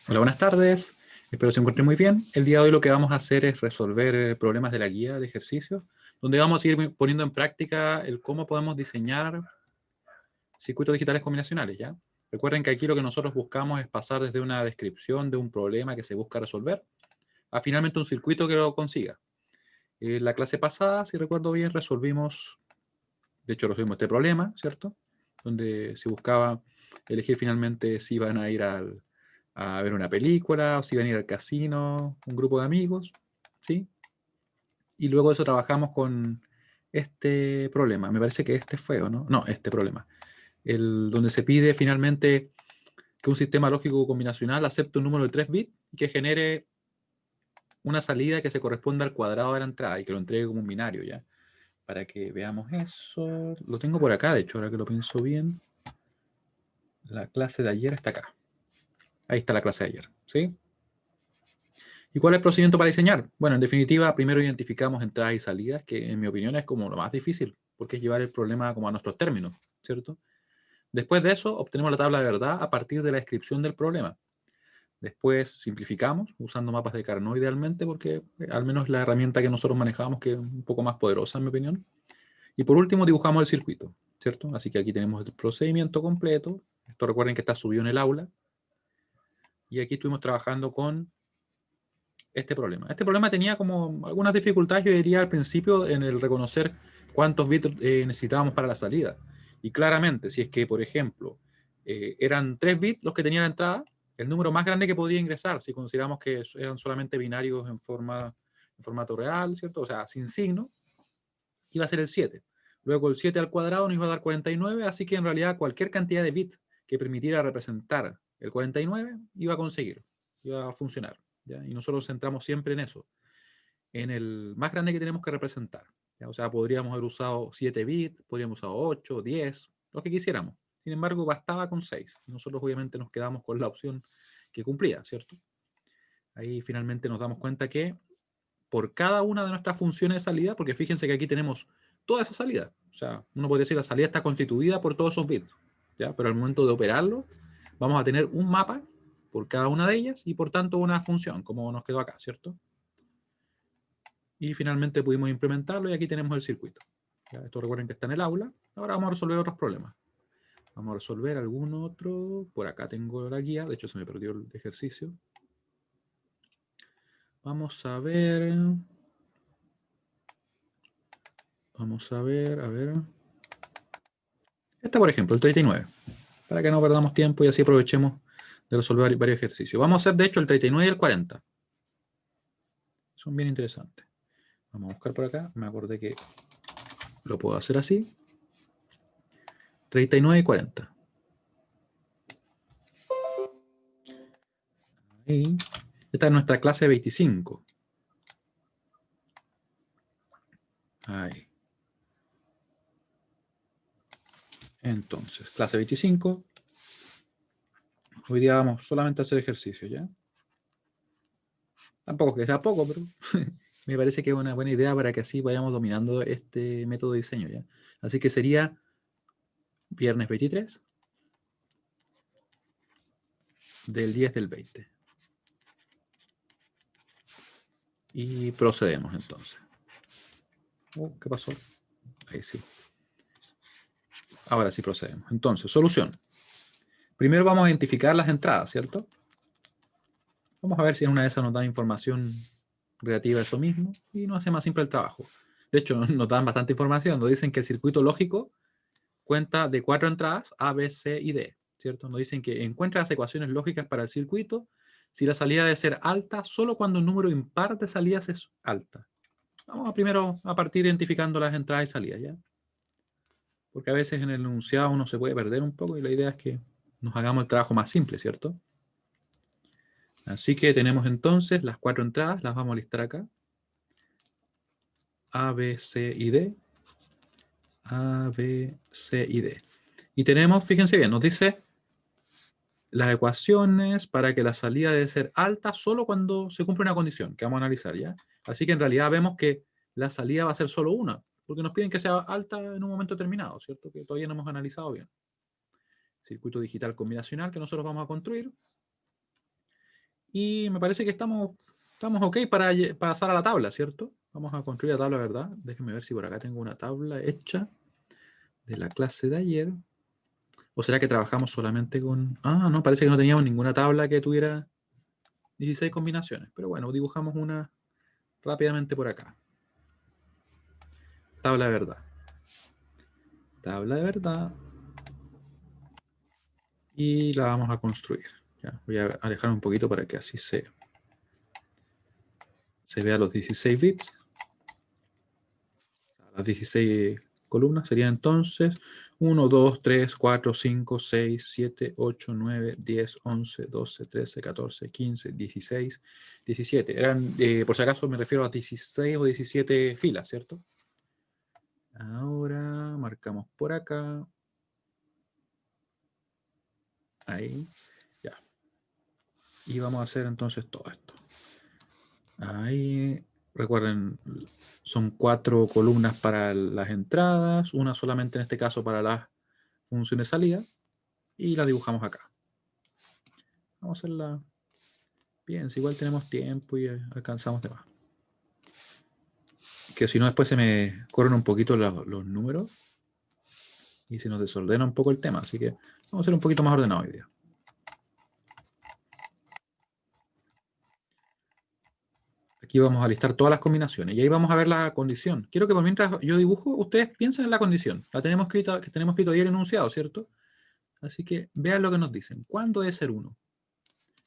Hola, buenas tardes. Espero se encuentren muy bien. El día de hoy lo que vamos a hacer es resolver problemas de la guía de ejercicios, donde vamos a ir poniendo en práctica el cómo podemos diseñar circuitos digitales combinacionales, ¿ya? Recuerden que aquí lo que nosotros buscamos es pasar desde una descripción de un problema que se busca resolver a finalmente un circuito que lo consiga. En la clase pasada, si recuerdo bien, resolvimos este problema, ¿cierto? Donde se buscaba elegir finalmente si iban a ir a ver una película o si iban a ir al casino, un grupo de amigos, ¿sí? Y luego de eso trabajamos con este problema. Me parece que este fue, ¿o no? No, este problema. Donde se pide finalmente que un sistema lógico combinacional acepte un número de 3 bits y que genere una salida que se corresponda al cuadrado de la entrada y que lo entregue como un binario, ¿ya? Para que veamos eso. Lo tengo por acá, de hecho, ahora que lo pienso bien. La clase de ayer está acá. Ahí está la clase de ayer, ¿sí? ¿Y cuál es el procedimiento para diseñar? Bueno, en definitiva, primero identificamos entradas y salidas, que en mi opinión es como lo más difícil, porque es llevar el problema como a nuestros términos, ¿cierto? Después de eso, obtenemos la tabla de verdad a partir de la descripción del problema. Después simplificamos usando mapas de Carnot idealmente, porque al menos la herramienta que nosotros manejamos, que es un poco más poderosa en mi opinión. Y por último, dibujamos el circuito, ¿cierto? Así que aquí tenemos el procedimiento completo. Esto recuerden que está subido en el aula. Y aquí estuvimos trabajando con este problema. Este problema tenía como algunas dificultades, yo diría, al principio en el reconocer cuántos bits necesitábamos para la salida. Y claramente, si es que, por ejemplo, eran 3 bits los que tenía la entrada, el número más grande que podía ingresar, si consideramos que eran solamente binarios en formato real, ¿cierto? O sea, sin signo, iba a ser el 7. Luego el 7 al cuadrado nos iba a dar 49, así que en realidad cualquier cantidad de bits que permitiera representar el 49 iba a conseguir, iba a funcionar. ¿Ya? Y nosotros centramos siempre en eso, en el más grande que tenemos que representar. ¿Ya? O sea, podríamos haber usado 7 bits, podríamos usar 8, 10, los que quisiéramos. Sin embargo, bastaba con 6. Y nosotros obviamente nos quedamos con la opción que cumplía, ¿cierto? Ahí finalmente nos damos cuenta que por cada una de nuestras funciones de salida, porque fíjense que aquí tenemos toda esa salida. O sea, uno podría decir que la salida está constituida por todos esos bits, ¿ya? Pero al momento de operarlo, vamos a tener un mapa por cada una de ellas y por tanto una función, como nos quedó acá, ¿cierto? Y finalmente pudimos implementarlo y aquí tenemos el circuito. ¿Ya? Esto recuerden que está en el aula. Ahora vamos a resolver otros problemas. Vamos a resolver algún otro. Por acá tengo la guía. De hecho, se me perdió el ejercicio. Vamos a ver. Vamos a ver, a ver. Este, por ejemplo, el 39. Para que no perdamos tiempo y así aprovechemos de resolver varios ejercicios. Vamos a hacer, de hecho, el 39 y el 40. Son bien interesantes. Vamos a buscar por acá. Me acordé que lo puedo hacer así. 39 y 40. Ahí. Esta es nuestra clase 25. Ahí. Entonces, clase 25. Hoy día vamos solamente a hacer ejercicio, ¿ya? Tampoco es que sea poco, pero me parece que es una buena idea para que así vayamos dominando este método de diseño, ¿ya? Así que sería viernes 23 del 10 del 20. Y procedemos entonces. ¿Qué pasó? Ahí sí. Ahora sí procedemos. Entonces, solución. Primero vamos a identificar las entradas, ¿cierto? Vamos a ver si en una de esas nos dan información relativa a eso mismo y nos hace más simple el trabajo. De hecho, nos dan bastante información. Nos dicen que el circuito lógico cuenta de 4 entradas, A, B, C y D, ¿cierto? Nos dicen que encuentra las ecuaciones lógicas para el circuito si la salida debe ser alta solo cuando el número impar de salidas es alta. Vamos a primero a partir identificando las entradas y salidas, ¿ya? Porque a veces en el enunciado uno se puede perder un poco y la idea es que nos hagamos el trabajo más simple, ¿cierto? Así que tenemos entonces las 4 entradas, las vamos a listar acá. A, B, C y D. A, B, C y D. Y tenemos, fíjense bien, nos dice las ecuaciones para que la salida debe ser alta solo cuando se cumple una condición, que vamos a analizar ya. Así que en realidad vemos que la salida va a ser solo una, porque nos piden que sea alta en un momento determinado, ¿cierto? Que todavía no hemos analizado bien. Circuito digital combinacional que nosotros vamos a construir. Y me parece que estamos ok para pasar a la tabla, ¿cierto? Vamos a construir la tabla, ¿verdad? Déjenme ver si por acá tengo una tabla hecha de la clase de ayer. ¿O será que trabajamos solamente con...? Ah, no, parece que no teníamos ninguna tabla que tuviera 16 combinaciones. Pero bueno, dibujamos una rápidamente por acá. Tabla de verdad. Tabla de verdad. Y la vamos a construir. Ya, voy a alejar un poquito para que así se vea los 16 bits. Las 16 columnas serían entonces 1, 2, 3, 4, 5, 6, 7, 8, 9, 10, 11, 12, 13, 14, 15, 16, 17. Eran, por si acaso me refiero a 16 o 17 filas, ¿cierto? Ahora marcamos por acá. Ahí. Ya. Y vamos a hacer entonces todo esto. Ahí. Recuerden, son 4 columnas para las entradas, una solamente en este caso para las funciones de salida, y la dibujamos acá. Vamos a hacerla bien, si igual tenemos tiempo y alcanzamos de más. Que si no después se me corren un poquito los números y se nos desordena un poco el tema, así que vamos a ser un poquito más ordenado hoy día. Aquí vamos a listar todas las combinaciones y ahí vamos a ver la condición. Quiero que por mientras yo dibujo, ustedes piensen en la condición. La tenemos escrita, que tenemos escrito ahí el enunciado, ¿cierto? Así que vean lo que nos dicen. ¿Cuándo debe ser 1?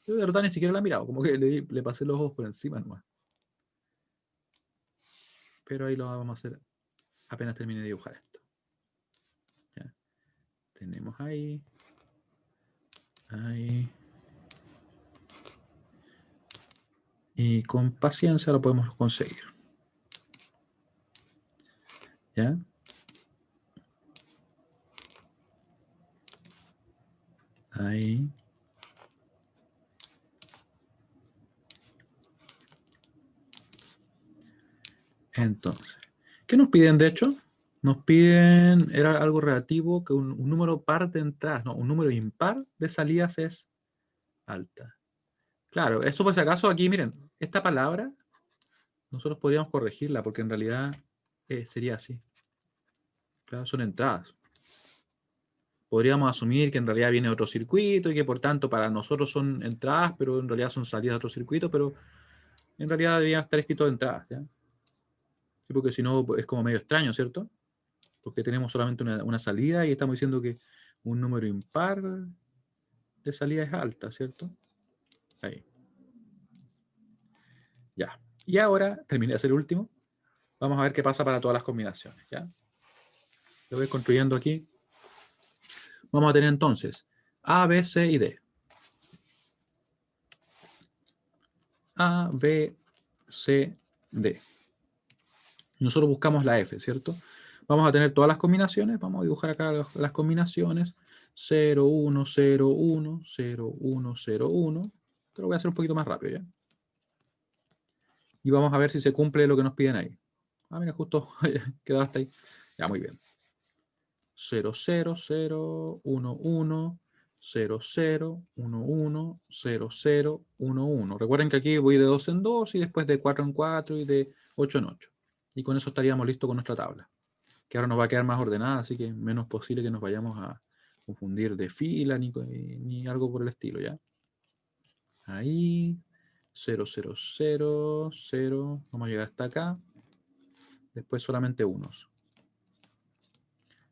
Yo de verdad ni siquiera la he mirado, como que le pasé los ojos por encima nomás. Pero ahí lo vamos a hacer apenas termine de dibujar esto. Ya. Tenemos ahí. Ahí. Y con paciencia lo podemos conseguir. ¿Ya? Ahí. Entonces, ¿qué nos piden de hecho? Nos piden, era algo relativo, que un número par de entradas, no, un número impar de salidas es alta. Claro, eso por si acaso aquí, miren, esta palabra nosotros podríamos corregirla porque en realidad sería así. Claro, son entradas. Podríamos asumir que en realidad viene otro circuito y que por tanto para nosotros son entradas, pero en realidad son salidas de otro circuito, pero en realidad debería estar escrito de entradas, ¿ya? Sí, porque si no es como medio extraño, ¿cierto? Porque tenemos solamente una salida y estamos diciendo que un número impar de salida es alta, ¿cierto? Ahí. Ya. Y ahora, terminé de hacer el último. Vamos a ver qué pasa para todas las combinaciones, ¿ya? Lo voy construyendo aquí. Vamos a tener entonces A, B, C y D. A, B, C, D. Nosotros buscamos la F, ¿cierto? Vamos a tener todas las combinaciones. Vamos a dibujar acá las combinaciones. 0, 1, 0, 1, 0, 1, 0, 1. Pero lo voy a hacer un poquito más rápido, ¿ya? Y vamos a ver si se cumple lo que nos piden ahí. Ah, mira, justo quedaba hasta ahí. Ya, muy bien. 0, 0, 0, 1, 1, 0, 0, 1, 1, 0, 0, 1, 1. Recuerden que aquí voy de 2 en 2 y después de 4 en 4 y de 8 en 8. Y con eso estaríamos listos con nuestra tabla, que ahora nos va a quedar más ordenada, así que menos posible que nos vayamos a confundir de fila ni algo por el estilo, ¿ya? Ahí, 0, 0, 0, 0. Vamos a llegar hasta acá. Después solamente unos.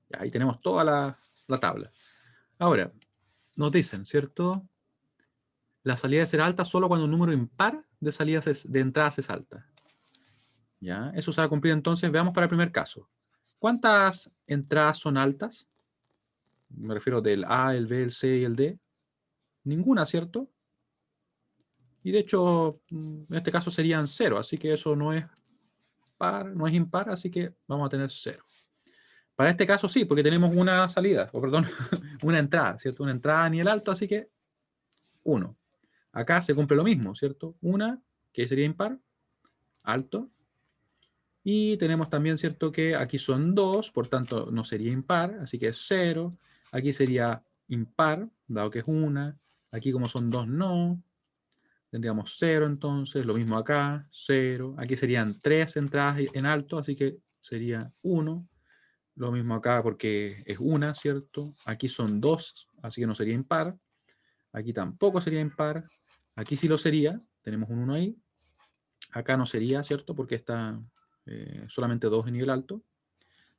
Ya, ahí tenemos toda la tabla. Ahora, nos dicen, ¿cierto? La salida debe ser alta solo cuando un número impar de salidas de entradas es alta. ¿Ya? Eso se va a cumplir entonces. Veamos para el primer caso. ¿Cuántas entradas son altas? Me refiero del A, el B, el C y el D. Ninguna, ¿cierto? Y de hecho, en este caso serían 0, así que eso no es par, no es impar, así que vamos a tener 0. Para este caso sí, porque tenemos una salida, o perdón, una entrada, ¿cierto? Una entrada a nivel alto, así que 1. Acá se cumple lo mismo, ¿cierto? Una, que sería impar, alto. Y tenemos también, ¿cierto? Que aquí son 2, por tanto no sería impar, así que es 0. Aquí sería impar, dado que es una. Aquí como son 2, no. Tendríamos 0 entonces, lo mismo acá, 0. Aquí serían 3 entradas en alto, así que sería 1. Lo mismo acá porque es 1, ¿cierto? Aquí son 2, así que no sería impar. Aquí tampoco sería impar. Aquí sí lo sería, tenemos un 1 ahí. Acá no sería, ¿cierto? Porque está solamente 2 en nivel alto.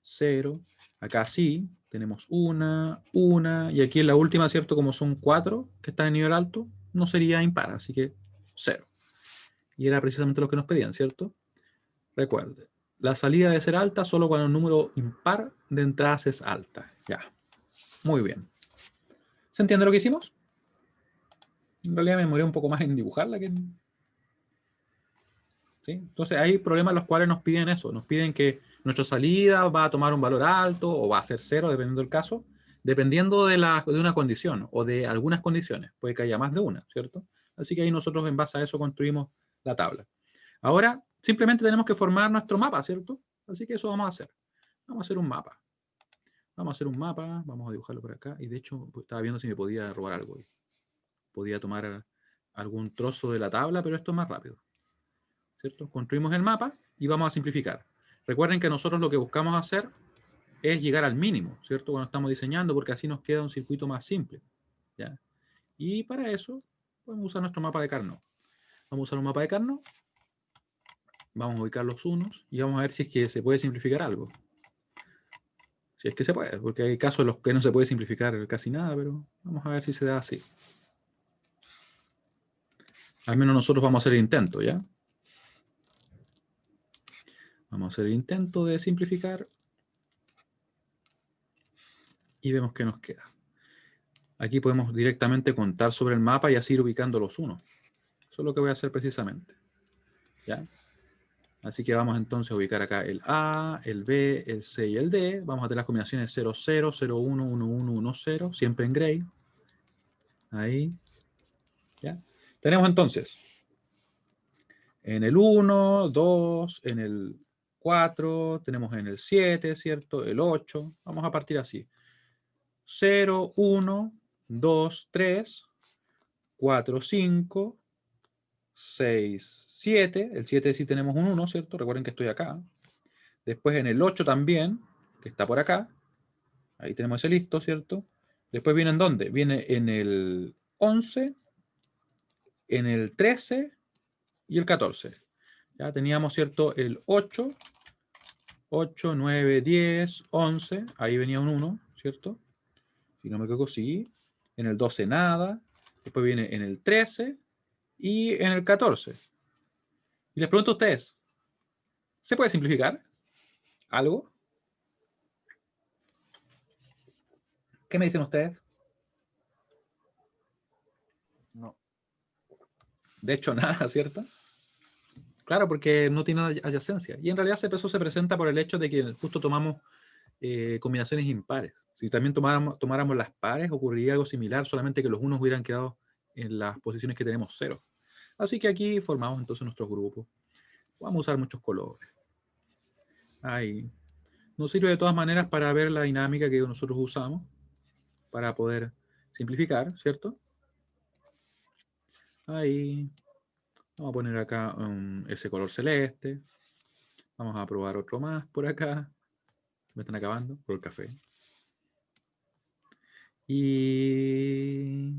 0. Acá sí, tenemos 1, 1. Y aquí en la última, ¿cierto? Como son 4 que están en nivel alto, no sería impar, así que 0. Y era precisamente lo que nos pedían, ¿cierto? Recuerde, la salida debe ser alta solo cuando el número impar de entradas es alta. Ya, muy bien. ¿Se entiende lo que hicimos? En realidad me demoré un poco más en dibujarla que en... ¿Sí? Entonces hay problemas en los cuales nos piden eso. Nos piden que nuestra salida va a tomar un valor alto o va a ser 0, dependiendo del caso, dependiendo de una condición o de algunas condiciones. Puede que haya más de una, ¿cierto? Así que ahí nosotros en base a eso construimos la tabla. Ahora, simplemente tenemos que formar nuestro mapa, ¿cierto? Así que eso vamos a hacer. Vamos a hacer un mapa. Vamos a hacer un mapa, vamos a dibujarlo por acá. Y de hecho, estaba viendo si me podía robar algo. Podía tomar algún trozo de la tabla, pero esto es más rápido. ¿Cierto? Construimos el mapa y vamos a simplificar. Recuerden que nosotros lo que buscamos hacer es llegar al mínimo, ¿cierto? Cuando estamos diseñando, porque así nos queda un circuito más simple. ¿Ya? Y para eso, podemos usar nuestro mapa de Carnot. Vamos a usar un mapa de Carnot. Vamos a ubicar los unos y vamos a ver si es que se puede simplificar algo. Si es que se puede, porque hay casos en los que no se puede simplificar casi nada, pero vamos a ver si se da así. Al menos nosotros vamos a hacer el intento, ¿ya? Vamos a hacer el intento de simplificar y vemos qué nos queda. Aquí podemos directamente contar sobre el mapa y así ir ubicando los unos. Eso es lo que voy a hacer precisamente. ¿Ya? Así que vamos entonces a ubicar acá el A, el B, el C y el D. Vamos a tener las combinaciones 0, 0, 0, 1, 1, 1, 1, 0, siempre en gray. Ahí. ¿Ya? Tenemos entonces en el 1, 2, en el 4, tenemos en el 7, ¿cierto? El 8. Vamos a partir así. 0, 1, 2, 3, 4, 5, 6, 7. El 7 sí tenemos un 1, ¿cierto? Recuerden que estoy acá. Después en el 8 también, que está por acá. Ahí tenemos ese listo, ¿cierto? Después viene en dónde? Viene en el 11, en el 13 y el 14. Ya teníamos, ¿cierto? El 8, 8, 9, 10, 11. Ahí venía un 1, ¿cierto? Si no me equivoco, sí. En el 12 nada. Después viene en el 13 y en el 14. Y les pregunto a ustedes, ¿se puede simplificar algo? ¿Qué me dicen ustedes? No. De hecho, nada, ¿cierto? Claro, porque no tiene adyacencia. Y en realidad eso se presenta por el hecho de que justo tomamos combinaciones impares. Si también tomáramos las pares, ocurriría algo similar, solamente que los unos hubieran quedado en las posiciones que tenemos 0. Así que aquí formamos entonces nuestros grupos. Vamos a usar muchos colores. Ahí. Nos sirve de todas maneras para ver la dinámica que nosotros usamos para poder simplificar, ¿cierto? Ahí. Vamos a poner acá ese color celeste. Vamos a probar otro más por acá. Me están acabando por el café. Y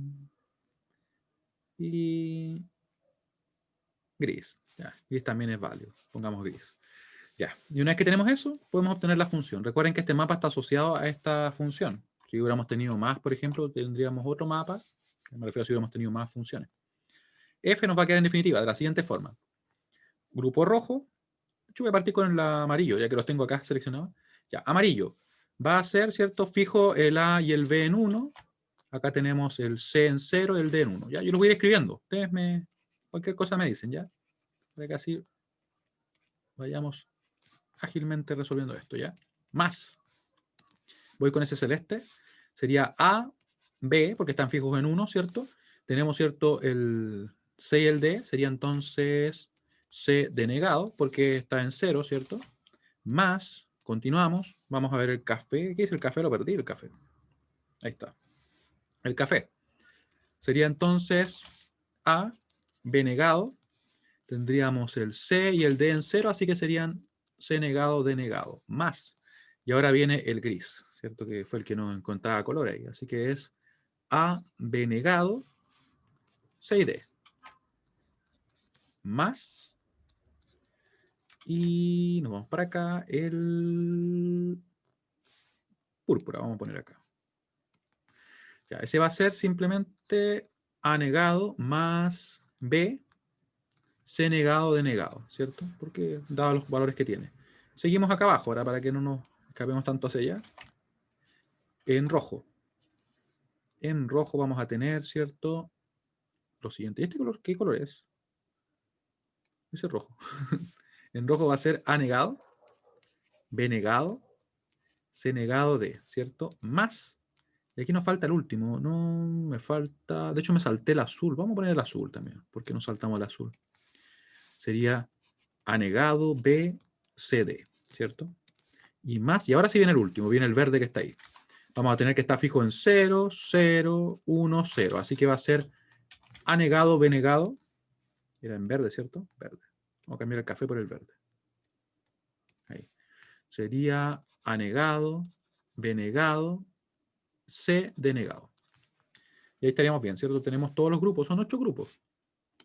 gris. Ya, gris también es válido. Pongamos gris. Ya. Y una vez que tenemos eso, podemos obtener la función. Recuerden que este mapa está asociado a esta función. Si hubiéramos tenido más, por ejemplo, tendríamos otro mapa. Me refiero a si hubiéramos tenido más funciones. F nos va a quedar en definitiva de la siguiente forma. Grupo rojo. Yo voy a partir con el amarillo, ya que los tengo acá seleccionados. Ya, amarillo. Va a ser, ¿cierto? Fijo el A y el B en 1. Acá tenemos el C en 0 y el D en 1. ¿Ya? Yo lo voy a ir escribiendo. Ustedes cualquier cosa me dicen, ¿ya? Para que así vayamos ágilmente resolviendo esto, ¿ya? Más. Voy con ese celeste. Sería A, B, porque están fijos en 1, ¿cierto? Tenemos, ¿cierto? El C y el D. Sería entonces C denegado, porque está en 0, ¿cierto? Más, continuamos. Vamos a ver el café. ¿Qué es el café? Lo perdí, el café. Ahí está. El café. Sería entonces A B negado. Tendríamos el C y el D en 0, así que serían C negado, D negado, más. Y ahora viene el gris, ¿cierto? Que fue el que no encontraba color ahí. Así que es A, B negado, C y D. Más. Y nos vamos para acá, el púrpura, vamos a poner acá. Ya, ese va a ser simplemente A negado más B, C negado, D negado, ¿cierto? Porque dado los valores que tiene. Seguimos acá abajo, ahora para que no nos escapemos tanto hacia allá. En rojo. En rojo vamos a tener, ¿cierto? Lo siguiente. ¿Y este color qué color es? Ese es rojo. En rojo va a ser A negado, B negado, C negado, D, ¿cierto? Más. Y aquí nos falta el último. No me falta. De hecho, me salté el azul. Vamos a poner el azul también, porque nos saltamos el azul. Sería A negado, B, C, D, ¿cierto? Y más. Y ahora sí viene el último, viene el verde que está ahí. Vamos a tener que estar fijo en 0, 0, 1, 0. Así que va a ser A negado, B negado. Era en verde, ¿cierto? Verde. Vamos a cambiar el café por el verde. Ahí. Sería A negado, B negado, C denegado. Y ahí estaríamos bien, ¿cierto? Tenemos todos los grupos, son 8 grupos.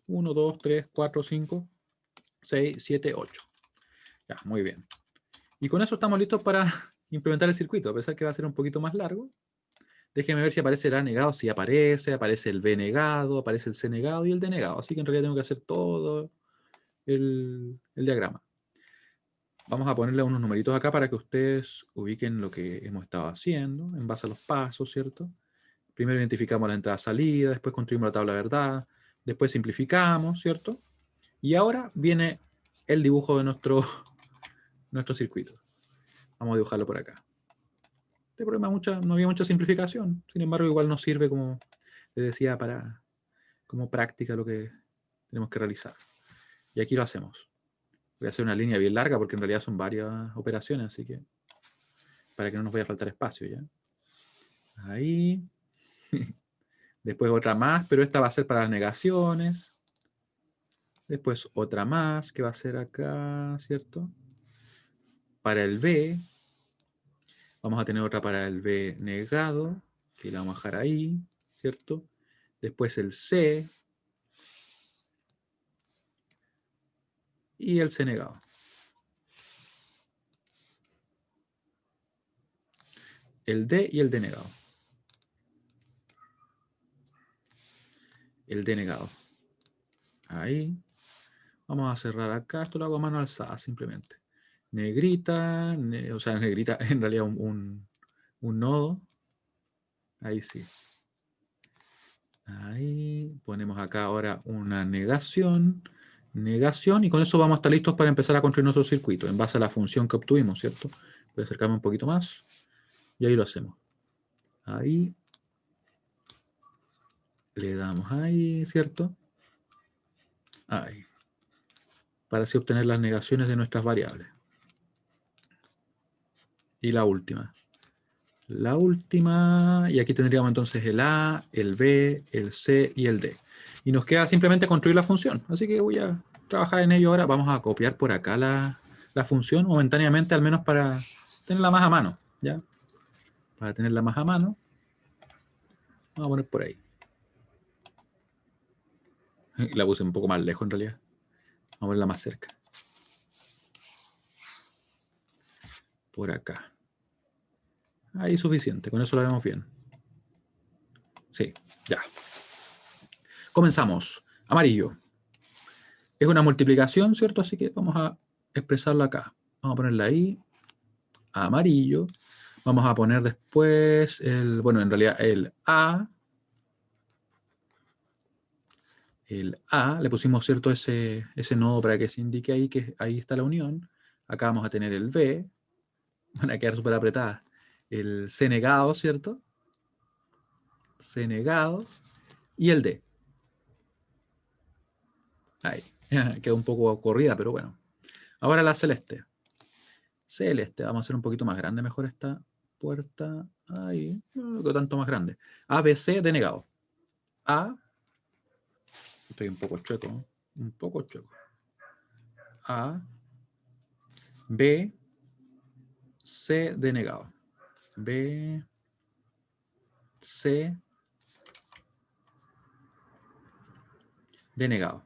1, 2, 3, 4, 5, 6, 7, 8. Ya, muy bien. Y con eso estamos listos para implementar el circuito, a pesar que va a ser un poquito más largo. Déjenme ver si aparece el A negado, si aparece, aparece el B negado, aparece el C negado y el D negado. Así que en realidad tengo que hacer todo el diagrama. Vamos a ponerle unos numeritos acá para que ustedes ubiquen lo que hemos estado haciendo en base a los pasos, ¿cierto? Primero identificamos la entrada-salida, después construimos la tabla de verdad, después simplificamos, ¿cierto? Y ahora viene el dibujo de nuestro circuito. Vamos a dibujarlo por acá. Este problema no había mucha simplificación, sin embargo igual nos sirve, como les decía, como práctica lo que tenemos que realizar. Y aquí lo hacemos. Voy a hacer una línea bien larga porque en realidad son varias operaciones, así que para que no nos vaya a faltar espacio, ¿ya? Ahí. Después otra más, pero esta va a ser para las negaciones. Después otra más, que va a ser acá, ¿cierto? Para el B. Vamos a tener otra para el B negado, que la vamos a dejar ahí, ¿cierto? Después el C. Y el C negado. El D y el D negado. El D negado. Ahí. Vamos a cerrar acá. Esto lo hago a mano alzada, simplemente. Negrita, o sea, negrita, en realidad un nodo. Ahí sí. Ahí ponemos acá ahora una negación, negación, y con eso vamos a estar listos para empezar a construir nuestro circuito en base a la función que obtuvimos, ¿cierto? Voy a acercarme un poquito más y ahí lo hacemos. Ahí. Le damos ahí, ¿cierto? Ahí. Para así obtener las negaciones de nuestras variables. Y la última. La última, y aquí tendríamos entonces el A, el B, el C y el D. Y nos queda simplemente construir la función. Así que voy a trabajar en ello ahora. Vamos a copiar por acá la función momentáneamente, al menos para tenerla más a mano. ¿Ya? Para tenerla más a mano. Vamos a poner por ahí. La puse un poco más lejos en realidad. Vamos a ponerla más cerca. Por acá. Ahí suficiente. Con eso lo vemos bien. Sí, ya. Comenzamos. Amarillo. Es una multiplicación, ¿cierto? Así que vamos a expresarla acá. Vamos a ponerla ahí. Amarillo. Vamos a poner después bueno, en realidad el A. El A, le pusimos, ¿cierto? Ese nodo para que se indique ahí que ahí está la unión. Acá vamos a tener el B. Van a quedar súper apretadas. El C negado, ¿cierto? C negado. Y el D. Ahí. Queda un poco corrida, pero bueno. Ahora la celeste. Celeste. Vamos a hacer un poquito más grande mejor esta puerta. Ahí. No tanto más grande. A, B, C, denegado. A, Estoy un poco chueco, ¿no? Un poco chueco. A, B, C denegado. B, C denegado.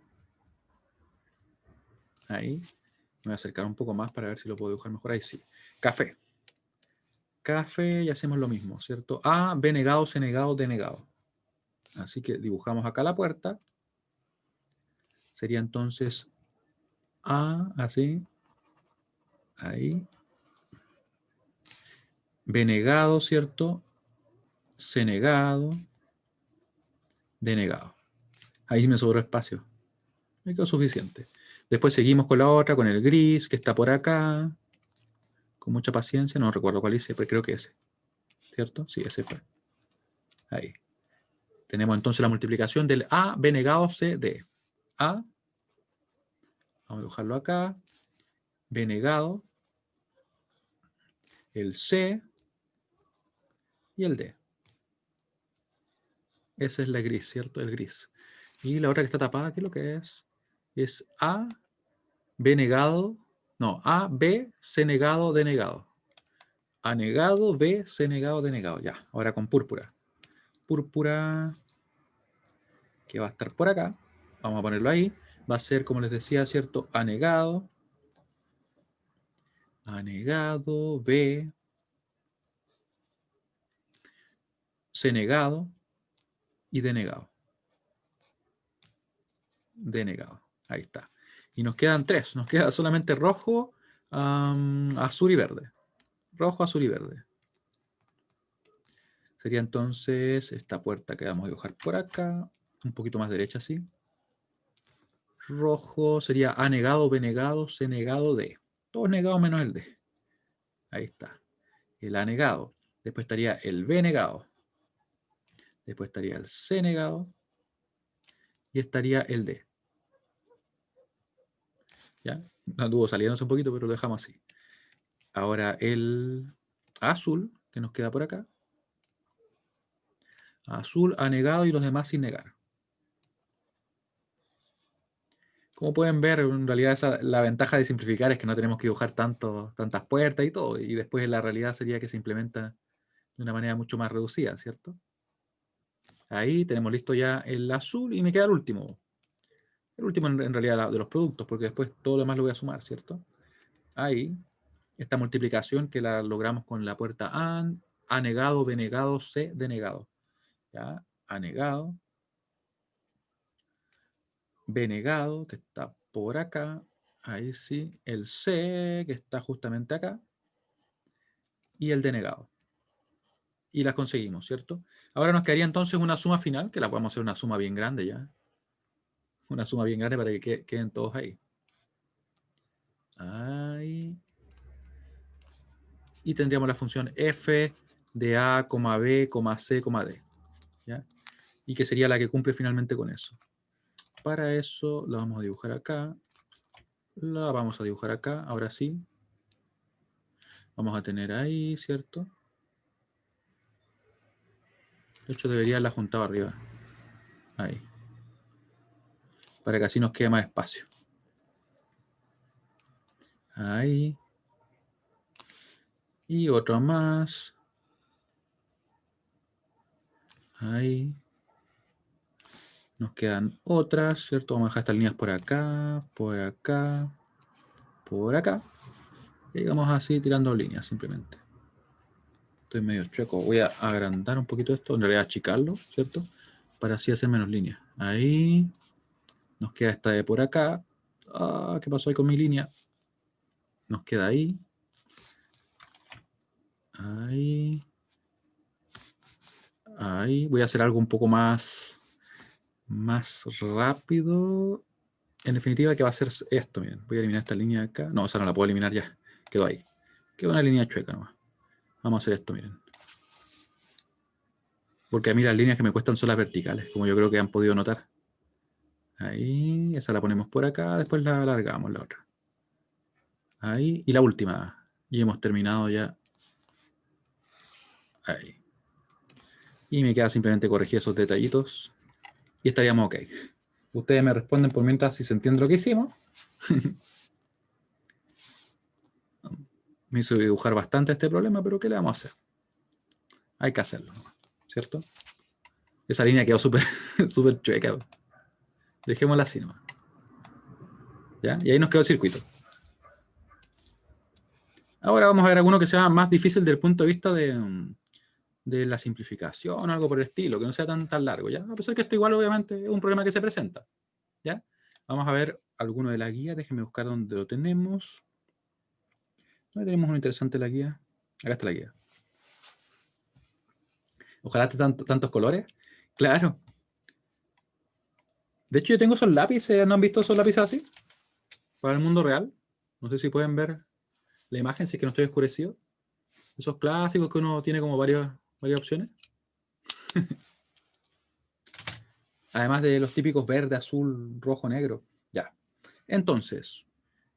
Ahí. Me voy a acercar un poco más para ver si lo puedo dibujar mejor. Ahí sí. Café. Café y hacemos lo mismo, ¿cierto? A, B negado, C negado, D negado. Así que dibujamos acá la puerta. Sería entonces A, así. Ahí. B negado, ¿cierto? C negado. D negado. Ahí me sobró espacio. Me quedó suficiente. Después seguimos con la otra, con el gris, que está por acá. Con mucha paciencia. No recuerdo cuál hice, pero creo que ese. ¿Cierto? Sí, ese fue. Ahí. Tenemos entonces la multiplicación del A, B negado, C, D. A. Vamos a dibujarlo acá. B negado. El C. Y el D. Esa es la gris, ¿cierto? El gris. Y la otra que está tapada, ¿qué es lo que es? Es A, B negado. No, A, B, C negado, D negado. A negado, B, C negado, D negado. Ya, ahora con púrpura. Púrpura, que va a estar por acá. Vamos a ponerlo ahí. Va a ser, como les decía, ¿cierto? A negado, B, C negado y D negado. D negado. Ahí está. Y nos quedan tres. Nos queda solamente rojo, azul y verde. Rojo, azul y verde. Sería entonces esta puerta que vamos a dibujar por acá. Un poquito más derecha, así. Rojo sería A negado, B negado, C negado, D. Todos negados menos el D. Ahí está. El A negado. Después estaría el B negado. Después estaría el C negado. Y estaría el D. ¿Ya? Anduvo saliéndose un poquito, pero lo dejamos así. Ahora el azul, que nos queda por acá. Azul, A negado y los demás sin negar. Como pueden ver, en realidad la ventaja de simplificar es que no tenemos que dibujar tantas puertas y todo. Y después la realidad sería que se implementa de una manera mucho más reducida, ¿cierto? Ahí tenemos listo ya el azul y me queda el último. El último en realidad de los productos, porque después todo lo demás lo voy a sumar, ¿cierto? Ahí, esta multiplicación que la logramos con la puerta A negado, B negado, C denegado. ¿Ya? A negado, B negado, que está por acá. Ahí sí, el C, que está justamente acá. Y el denegado. Y las conseguimos, ¿cierto? Ahora nos quedaría entonces una suma final, que la podemos hacer una suma bien grande ya. Una suma bien grande para que queden todos ahí. Ahí. Y tendríamos la función f de a, b, c, d. ¿Ya? Y que sería la que cumple finalmente con eso. Para eso la vamos a dibujar acá. La vamos a dibujar acá, ahora sí. Vamos a tener ahí, ¿cierto? De hecho, debería haberla juntado arriba. Ahí. Para que así nos quede más espacio. Ahí. Y otro más. Ahí. Nos quedan otras, ¿cierto? Vamos a dejar estas líneas por acá, por acá, por acá. Y vamos así tirando líneas simplemente. Estoy medio chueco. Voy a agrandar un poquito esto, en realidad achicarlo, ¿cierto? Para así hacer menos líneas. Ahí. Nos queda esta de por acá. ¿Qué pasó ahí con mi línea? Nos queda ahí. Ahí. Ahí. Voy a hacer algo un poco más rápido. En definitiva, ¿qué va a ser esto? Miren, voy a eliminar esta línea de acá. No, esa no la puedo eliminar ya. Quedó ahí. Quedó una línea chueca nomás. Vamos a hacer esto, miren. Porque a mí las líneas que me cuestan son las verticales, como yo creo que han podido notar. Ahí, esa la ponemos por acá, después la alargamos la otra. Ahí, y la última. Y hemos terminado ya. Ahí. Y me queda simplemente corregir esos detallitos. Y estaríamos ok. Ustedes me responden por mientras si se entiende lo que hicimos. Me hizo dibujar bastante este problema, pero ¿qué le vamos a hacer? Hay que hacerlo, ¿cierto? Esa línea quedó súper súper chueca. Dejémosla así nomás. ¿Ya? Y ahí nos quedó el circuito. Ahora vamos a ver alguno que sea más difícil desde el punto de vista de la simplificación o algo por el estilo, que no sea tan largo, ¿ya? A pesar que esto igual obviamente es un problema que se presenta, ¿ya? Vamos a ver alguno de la guía, déjenme buscar dónde lo tenemos. ¿Dónde tenemos uno interesante en la guía? Acá está la guía. Ojalá esté tantos colores. Claro. De hecho, yo tengo esos lápices, ¿no han visto esos lápices así? Para el mundo real. No sé si pueden ver la imagen, si es que no estoy oscurecido. Esos clásicos que uno tiene como varias opciones. Además de los típicos verde, azul, rojo, negro. Ya. Entonces,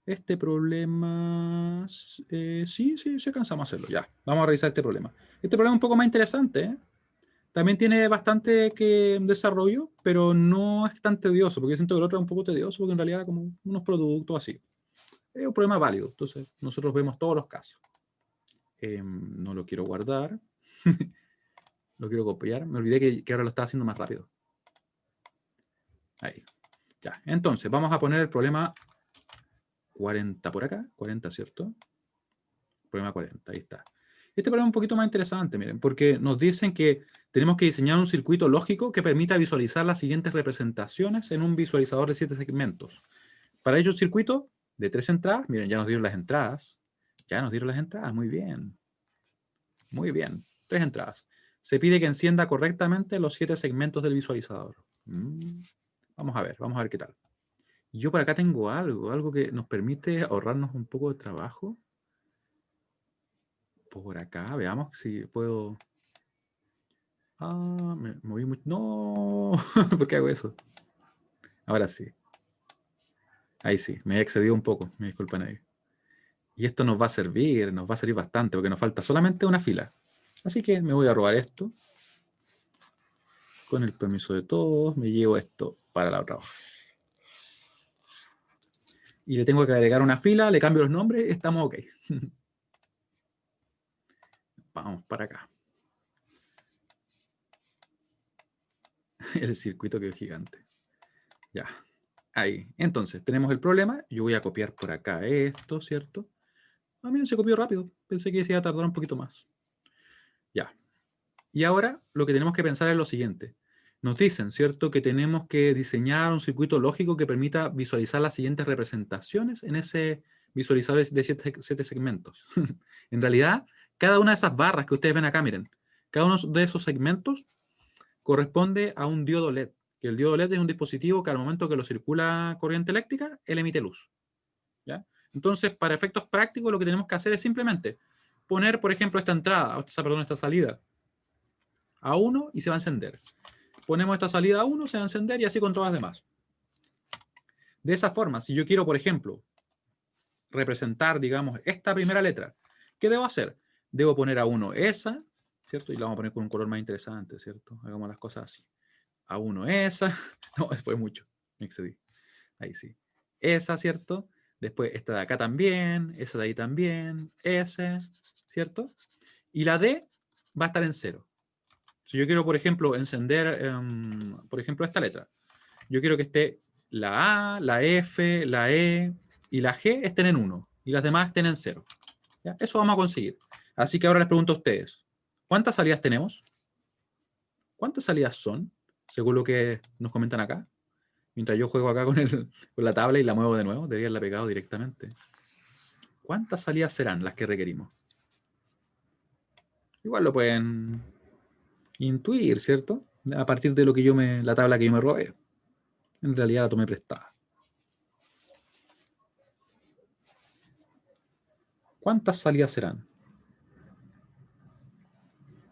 este problema... sí, se cansamos de hacerlo. Ya. Vamos a revisar este problema. Este problema es un poco más interesante, ¿eh? También tiene bastante que desarrollo, pero no es tan tedioso, porque yo siento que el otro es un poco tedioso, porque en realidad era como unos productos así. Es un problema válido, entonces nosotros vemos todos los casos. No lo quiero guardar. Lo quiero copiar. Me olvidé que ahora lo estaba haciendo más rápido. Ahí. Ya. Entonces, vamos a poner el problema 40 por acá. 40, ¿cierto? Problema 40, ahí está. Este problema es un poquito más interesante, miren, porque nos dicen que tenemos que diseñar un circuito lógico que permita visualizar las siguientes representaciones en un visualizador de 7 segmentos. Para ello, un circuito de 3 entradas. Miren, ya nos dieron las entradas. Ya nos dieron las entradas. Muy bien. Muy bien. 3 entradas. Se pide que encienda correctamente los 7 segmentos del visualizador. Vamos a ver qué tal. Yo por acá tengo algo que nos permite ahorrarnos un poco de trabajo. Por acá, veamos si puedo... Ah, me moví mucho. No, ¿por qué hago eso? Ahora sí. Ahí sí, me he excedido un poco, me disculpan ahí. Y esto nos va a servir bastante, porque nos falta solamente una fila. Así que me voy a robar esto. Con el permiso de todos, me llevo esto para la otra hoja. Y le tengo que agregar una fila, le cambio los nombres, estamos ok. Vamos para acá. El circuito quedó gigante. Ya, ahí. Entonces, tenemos el problema. Yo voy a copiar por acá esto, ¿cierto? Ah, miren, se copió rápido. Pensé que se iba a tardar un poquito más. Ya. Y ahora lo que tenemos que pensar es lo siguiente. Nos dicen, ¿cierto?, que tenemos que diseñar un circuito lógico que permita visualizar las siguientes representaciones en ese visualizador de 7 segmentos. En realidad, cada una de esas barras que ustedes ven acá, miren, cada uno de esos segmentos corresponde a un diodo LED. Que el diodo LED es un dispositivo que al momento que lo circula corriente eléctrica, él emite luz. ¿Ya? Entonces, para efectos prácticos, lo que tenemos que hacer es simplemente poner, por ejemplo, esta entrada, esta salida a 1 y se va a encender. Ponemos esta salida a 1, se va a encender y así con todas las demás. De esa forma, si yo quiero, por ejemplo, representar, digamos, esta primera letra, ¿qué debo hacer? Debo poner a 1 esa, ¿cierto? Y la vamos a poner con un color más interesante, ¿cierto? Hagamos las cosas así. A 1 esa. No, fue mucho. Me excedí. Ahí sí. Esa, ¿cierto? Después esta de acá también, esa de ahí también, ese, ¿cierto? Y la D va a estar en 0. Si yo quiero, por ejemplo, encender, por ejemplo, esta letra, yo quiero que esté la A, la F, la E y la G estén en 1 y las demás estén en 0. ¿Ya? Eso vamos a conseguir. Así que ahora les pregunto a ustedes, ¿cuántas salidas tenemos? ¿Cuántas salidas son? Según lo que nos comentan acá. Mientras yo juego acá con la tabla y la muevo de nuevo, debería haberla pegado directamente. ¿Cuántas salidas serán las que requerimos? Igual lo pueden intuir, ¿cierto? A partir de lo que la tabla que yo me robé. En realidad la tomé prestada. ¿Cuántas salidas serán?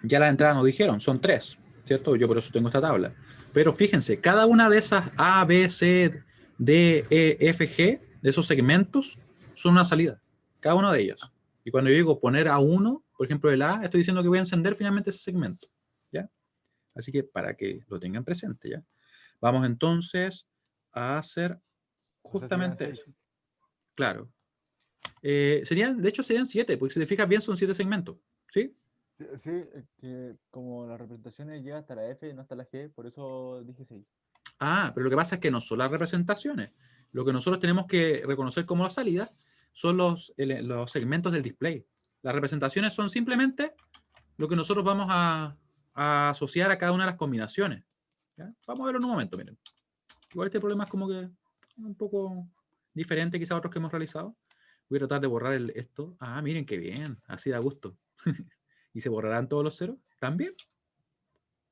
Ya las entradas nos dijeron, son 3, ¿cierto? Yo por eso tengo esta tabla. Pero fíjense, cada una de esas A, B, C, D, E, F, G, de esos segmentos, son una salida. Cada una de ellas. Y cuando yo digo poner a 1, por ejemplo, el A, estoy diciendo que voy a encender finalmente ese segmento. ¿Ya? Así que para que lo tengan presente, ¿ya? Vamos entonces a hacer O sea, serían justamente eso. 6. Claro. De hecho, serían 7, porque si te fijas bien son 7 segmentos. ¿Sí? Sí, sí, que como las representaciones llegan hasta la F y no hasta la G, por eso dije 6. Ah, pero lo que pasa es que no son las representaciones. Lo que nosotros tenemos que reconocer como la salida son los segmentos del display. Las representaciones son simplemente lo que nosotros vamos a asociar a cada una de las combinaciones. ¿Ya? Vamos a verlo en un momento, miren. Igual este problema es como que un poco diferente quizá a otros que hemos realizado. Voy a tratar de borrar esto. Ah, miren qué bien, así da gusto. ¿Y se borrarán todos los ceros? ¿También?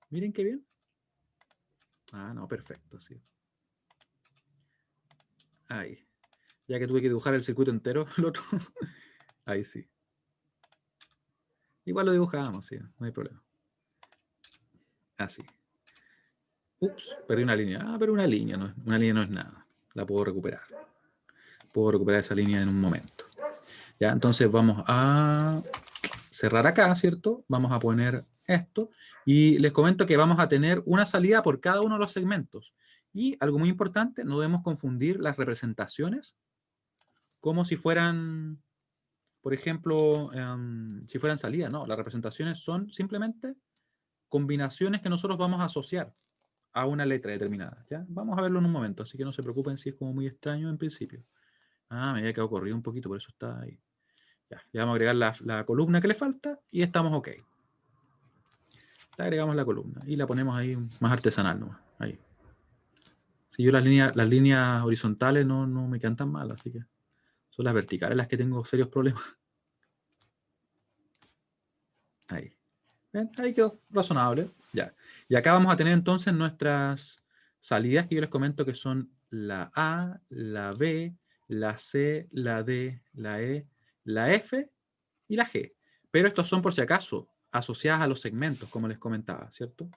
Miren qué bien. Ah, no, perfecto, sí. Ahí. Ya que tuve que dibujar el circuito entero, el otro. Ahí sí. Igual lo dibujamos, sí, no hay problema. Así. Ups, perdí una línea. Ah, pero una línea no es nada. La puedo recuperar. Puedo recuperar esa línea en un momento. Ya, entonces vamos a cerrar acá, ¿cierto? Vamos a poner esto. Y les comento que vamos a tener una salida por cada uno de los segmentos. Y algo muy importante, no debemos confundir las representaciones como si fueran, por ejemplo, si fueran salidas. No, las representaciones son simplemente combinaciones que nosotros vamos a asociar a una letra determinada. ¿Ya? Vamos a verlo en un momento, así que no se preocupen si es como muy extraño en principio. Ah, me había quedado corrido un poquito, por eso está ahí. Ya, le vamos a agregar la columna que le falta y estamos ok. Le agregamos la columna y la ponemos ahí más artesanal nomás. Ahí. Si yo las líneas horizontales no me quedan tan mal, así que son las verticales las que tengo serios problemas. Ahí. ¿Ven? Ahí quedó razonable. Ya. Y acá vamos a tener entonces nuestras salidas que yo les comento que son la A, la B, la C, la D, la E, la F y la G. Pero estos son por si acaso asociadas a los segmentos, como les comentaba, ¿cierto?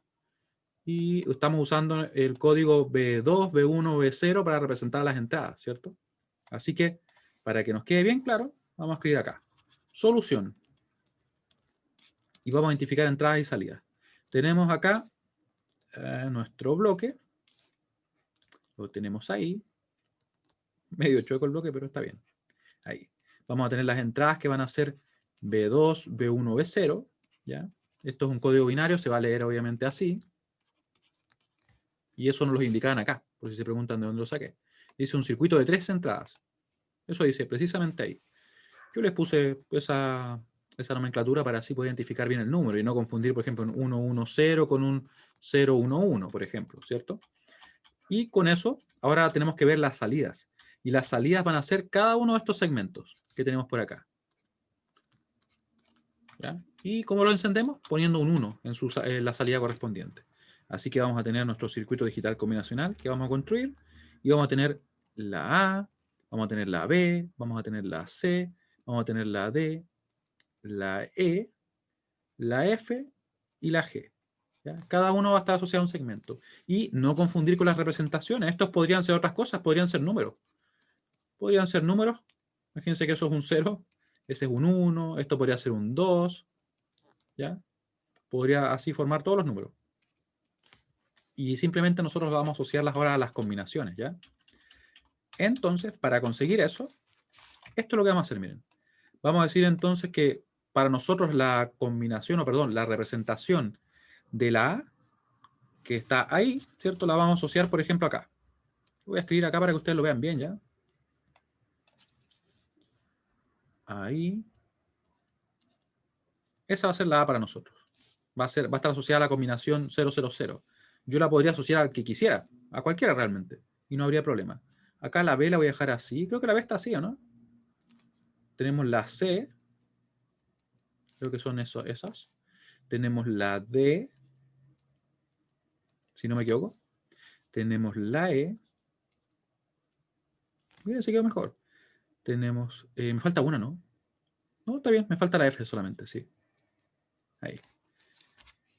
Y estamos usando el código B2, B1, B0 para representar las entradas, ¿cierto? Así que, para que nos quede bien claro, vamos a escribir acá. Solución. Y vamos a identificar entradas y salidas. Tenemos acá nuestro bloque. Lo tenemos ahí. Medio chueco el bloque, pero está bien. Ahí. Vamos a tener las entradas que van a ser B2, B1, B0. ¿Ya? Esto es un código binario, se va a leer obviamente así. Y eso nos lo indican acá, por si se preguntan de dónde lo saqué. Dice un circuito de 3 entradas. Eso dice precisamente ahí. Yo les puse esa nomenclatura para así poder identificar bien el número y no confundir, por ejemplo, un 110 con un 011, por ejemplo, ¿cierto? Y con eso, ahora tenemos que ver las salidas. Y las salidas van a ser cada uno de estos segmentos que tenemos por acá. ¿Ya? ¿Y cómo lo encendemos? Poniendo un 1 en la salida correspondiente. Así que vamos a tener nuestro circuito digital combinacional que vamos a construir. Y vamos a tener la A, vamos a tener la B, vamos a tener la C, vamos a tener la D, la E, la F y la G. ¿Ya? Cada uno va a estar asociado a un segmento. Y no confundir con las representaciones. Estos podrían ser otras cosas, podrían ser números. Podrían ser números. Imagínense que eso es un 0, ese es un 1, esto podría ser un 2. ¿Ya? Podría así formar todos los números. Y simplemente nosotros vamos a asociarlas ahora a las combinaciones. ¿Ya? Entonces, para conseguir eso, esto es lo que vamos a hacer, miren. Vamos a decir entonces que para nosotros la combinación, o perdón, la representación de la A, que está ahí, ¿cierto? La vamos a asociar, por ejemplo, acá. Voy a escribir acá para que ustedes lo vean bien, ¿ya? Ahí. Esa va a ser la A para nosotros. Va a estar asociada a la combinación 000. Yo la podría asociar al que quisiera, a cualquiera realmente, y no habría problema. Acá la B la voy a dejar así. Creo que la B está así, ¿o no? Tenemos la C. Creo que son esas. Tenemos la D, si no me equivoco. Tenemos la E. Miren, se quedó mejor. Tenemos... me falta una, ¿no? No, está bien. Me falta la F solamente, sí. Ahí.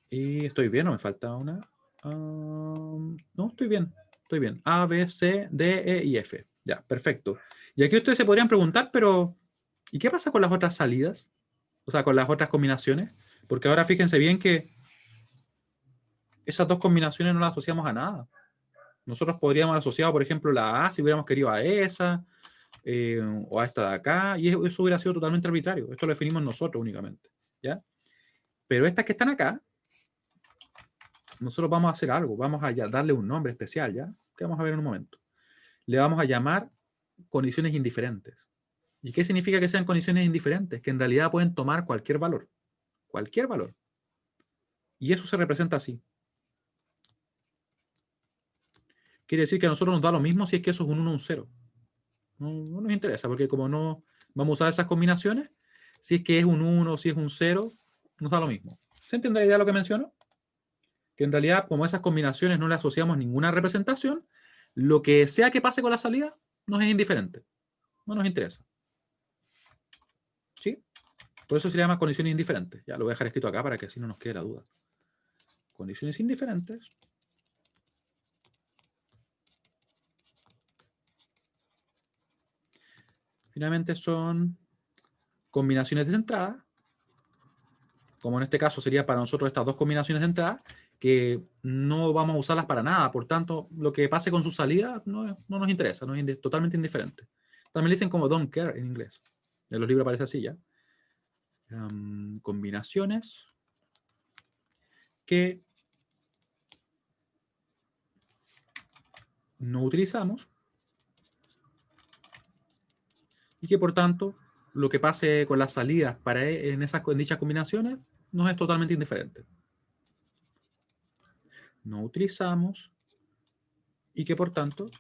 ¿Y estoy bien o me falta una? No, estoy bien. Estoy bien. A, B, C, D, E y F. Ya, perfecto. Y aquí ustedes se podrían preguntar, pero ¿y qué pasa con las otras salidas? O sea, con las otras combinaciones. Porque ahora fíjense bien que esas dos combinaciones no las asociamos a nada. Nosotros podríamos haber asociado, por ejemplo, la A si hubiéramos querido a esa, o a esta de acá, y eso hubiera sido totalmente arbitrario. Esto lo definimos nosotros únicamente, ¿ya? Pero estas que están acá, nosotros vamos a hacer algo, vamos a darle un nombre especial, ¿ya? Que vamos a ver en un momento. Le vamos a llamar condiciones indiferentes. ¿Y qué significa que sean condiciones indiferentes? Que en realidad pueden tomar cualquier valor. Cualquier valor. Y eso se representa así. Quiere decir que a nosotros nos da lo mismo si es que eso es un 1 o un 0. No nos interesa, porque como no vamos a usar esas combinaciones, si es que es un 1 o si es un 0, nos da lo mismo. ¿Se entiende la idea de lo que menciono? Que en realidad, como esas combinaciones no le asociamos ninguna representación, lo que sea que pase con la salida nos es indiferente. No nos interesa. ¿Sí? Por eso se llama condiciones indiferentes. Ya lo voy a dejar escrito acá para que así no nos quede la duda. Condiciones indiferentes. Finalmente son combinaciones de entrada, como en este caso sería para nosotros estas dos combinaciones de entrada, que no vamos a usarlas para nada. Por tanto, lo que pase con su salida no nos interesa, no es totalmente indiferente. También le dicen como don't care en inglés. En los libros aparece así ya. Combinaciones que no utilizamos y que por tanto lo que pase con las salidas en dichas combinaciones nos es totalmente indiferente. No utilizamos y que por tanto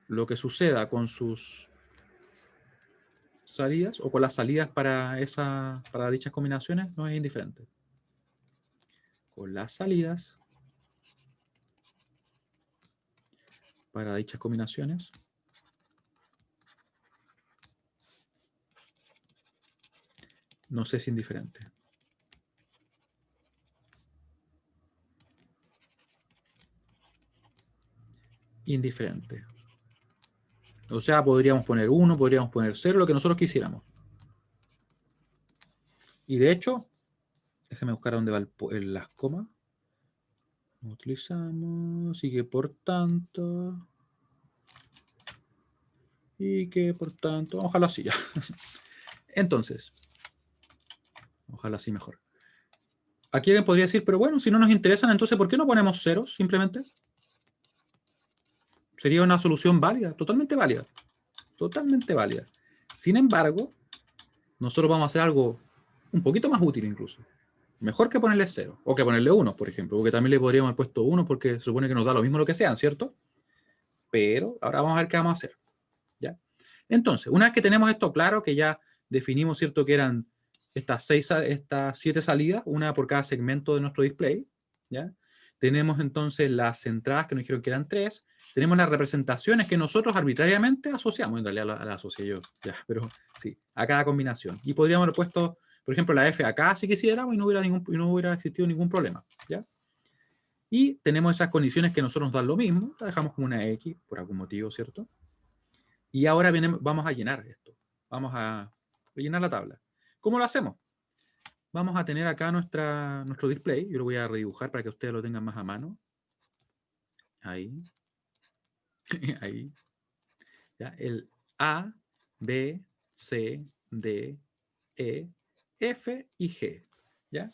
lo que suceda con sus salidas o con las salidas para dichas combinaciones no es indiferente. Con las salidas para dichas combinaciones no es indiferente. Indiferente. O sea, podríamos poner 1, podríamos poner 0, lo que nosotros quisiéramos. Y de hecho, déjame buscar dónde va las comas. No utilizamos, y que por tanto, vamos a dejarlo así ya. Entonces, ojalá así mejor. Aquí alguien podría decir, pero bueno, si no nos interesan, entonces ¿por qué no ponemos ceros simplemente? Sería una solución válida, totalmente válida. Totalmente válida. Sin embargo, nosotros vamos a hacer algo un poquito más útil incluso. Mejor que ponerle 0, o que ponerle 1, por ejemplo, porque también le podríamos haber puesto 1 porque se supone que nos da lo mismo lo que sean, ¿cierto? Pero ahora vamos a ver qué vamos a hacer. ¿Ya? Entonces, una vez que tenemos esto claro, que ya definimos, ¿cierto?, que eran estas 7 salidas, una por cada segmento de nuestro display, ¿ya? Tenemos entonces las entradas que nos dijeron que eran 3, tenemos las representaciones que nosotros arbitrariamente asociamos, en realidad las asocié yo, ya, pero sí, a cada combinación. Y podríamos haber puesto, por ejemplo, la F acá si quisiéramos y no hubiera existido ningún problema, ¿ya? Y tenemos esas condiciones que nosotros nos dan lo mismo, la dejamos como una X por algún motivo, ¿cierto? Y ahora vamos a llenar esto. Vamos a rellenar la tabla. ¿Cómo lo hacemos? Vamos a tener acá nuestro display. Yo lo voy a redibujar para que ustedes lo tengan más a mano. Ahí. Ahí. ¿Ya? El A, B, C, D, E, F y G. ¿Ya?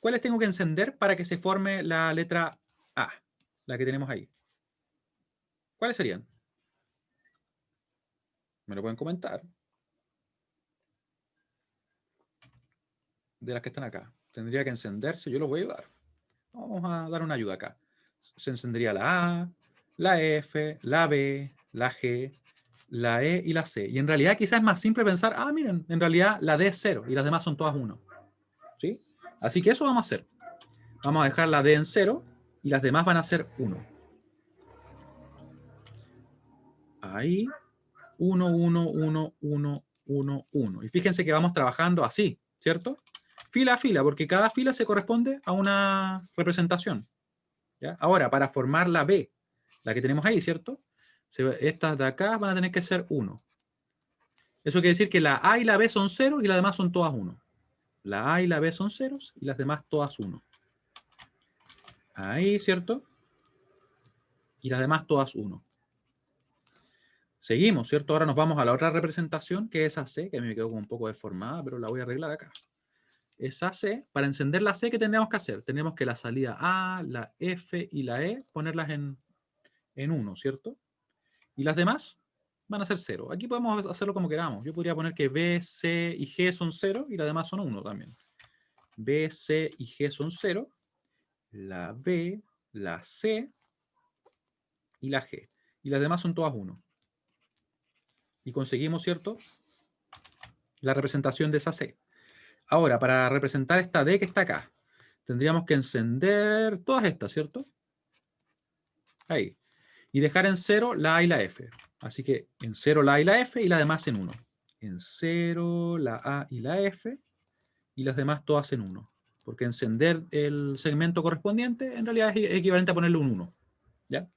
¿Cuáles tengo que encender para que se forme la letra A? La que tenemos ahí. ¿Cuáles serían? Me lo pueden comentar. De las que están acá. Tendría que encenderse. Yo lo voy a ayudar. Vamos a dar una ayuda acá. Se encendería la A, la F, la B, la G, la E y la C. Y en realidad quizás es más simple pensar, miren, en realidad la D es 0 y las demás son todas 1. ¿Sí? Así que eso vamos a hacer. Vamos a dejar la D en 0 y las demás van a ser 1. Ahí, 1, 1, 1, 1, 1, 1. Y fíjense que vamos trabajando así, ¿cierto? Fila a fila, porque cada fila se corresponde a una representación. ¿Ya? Ahora, para formar la B, la que tenemos ahí, ¿cierto? Estas de acá van a tener que ser 1. Eso quiere decir que la A y la B son 0 y las demás son todas 1. La A y la B son ceros y las demás todas 1. Ahí, ¿cierto? Y las demás todas 1. Seguimos, ¿cierto? Ahora nos vamos a la otra representación, que es AC, que a mí me quedó como un poco deformada, pero la voy a arreglar acá. Es AC. Para encender la C, ¿qué tendríamos que hacer? Tenemos que la salida A, la F y la E ponerlas en 1, ¿cierto? Y las demás van a ser 0. Aquí podemos hacerlo como queramos. Yo podría poner que B, C y G son 0 y las demás son 1 también. B, C y G son 0. La B, la C y la G. Y las demás son todas 1. Y conseguimos, ¿cierto?, la representación de esa C. Ahora, para representar esta D que está acá, tendríamos que encender todas estas, ¿cierto? Ahí. Y dejar en 0 la A y la F. Así que en 0 la A y la F y las demás en 1. En 0 la A y la F y las demás todas en 1. Porque encender el segmento correspondiente en realidad es equivalente a ponerle un 1. ¿Ya?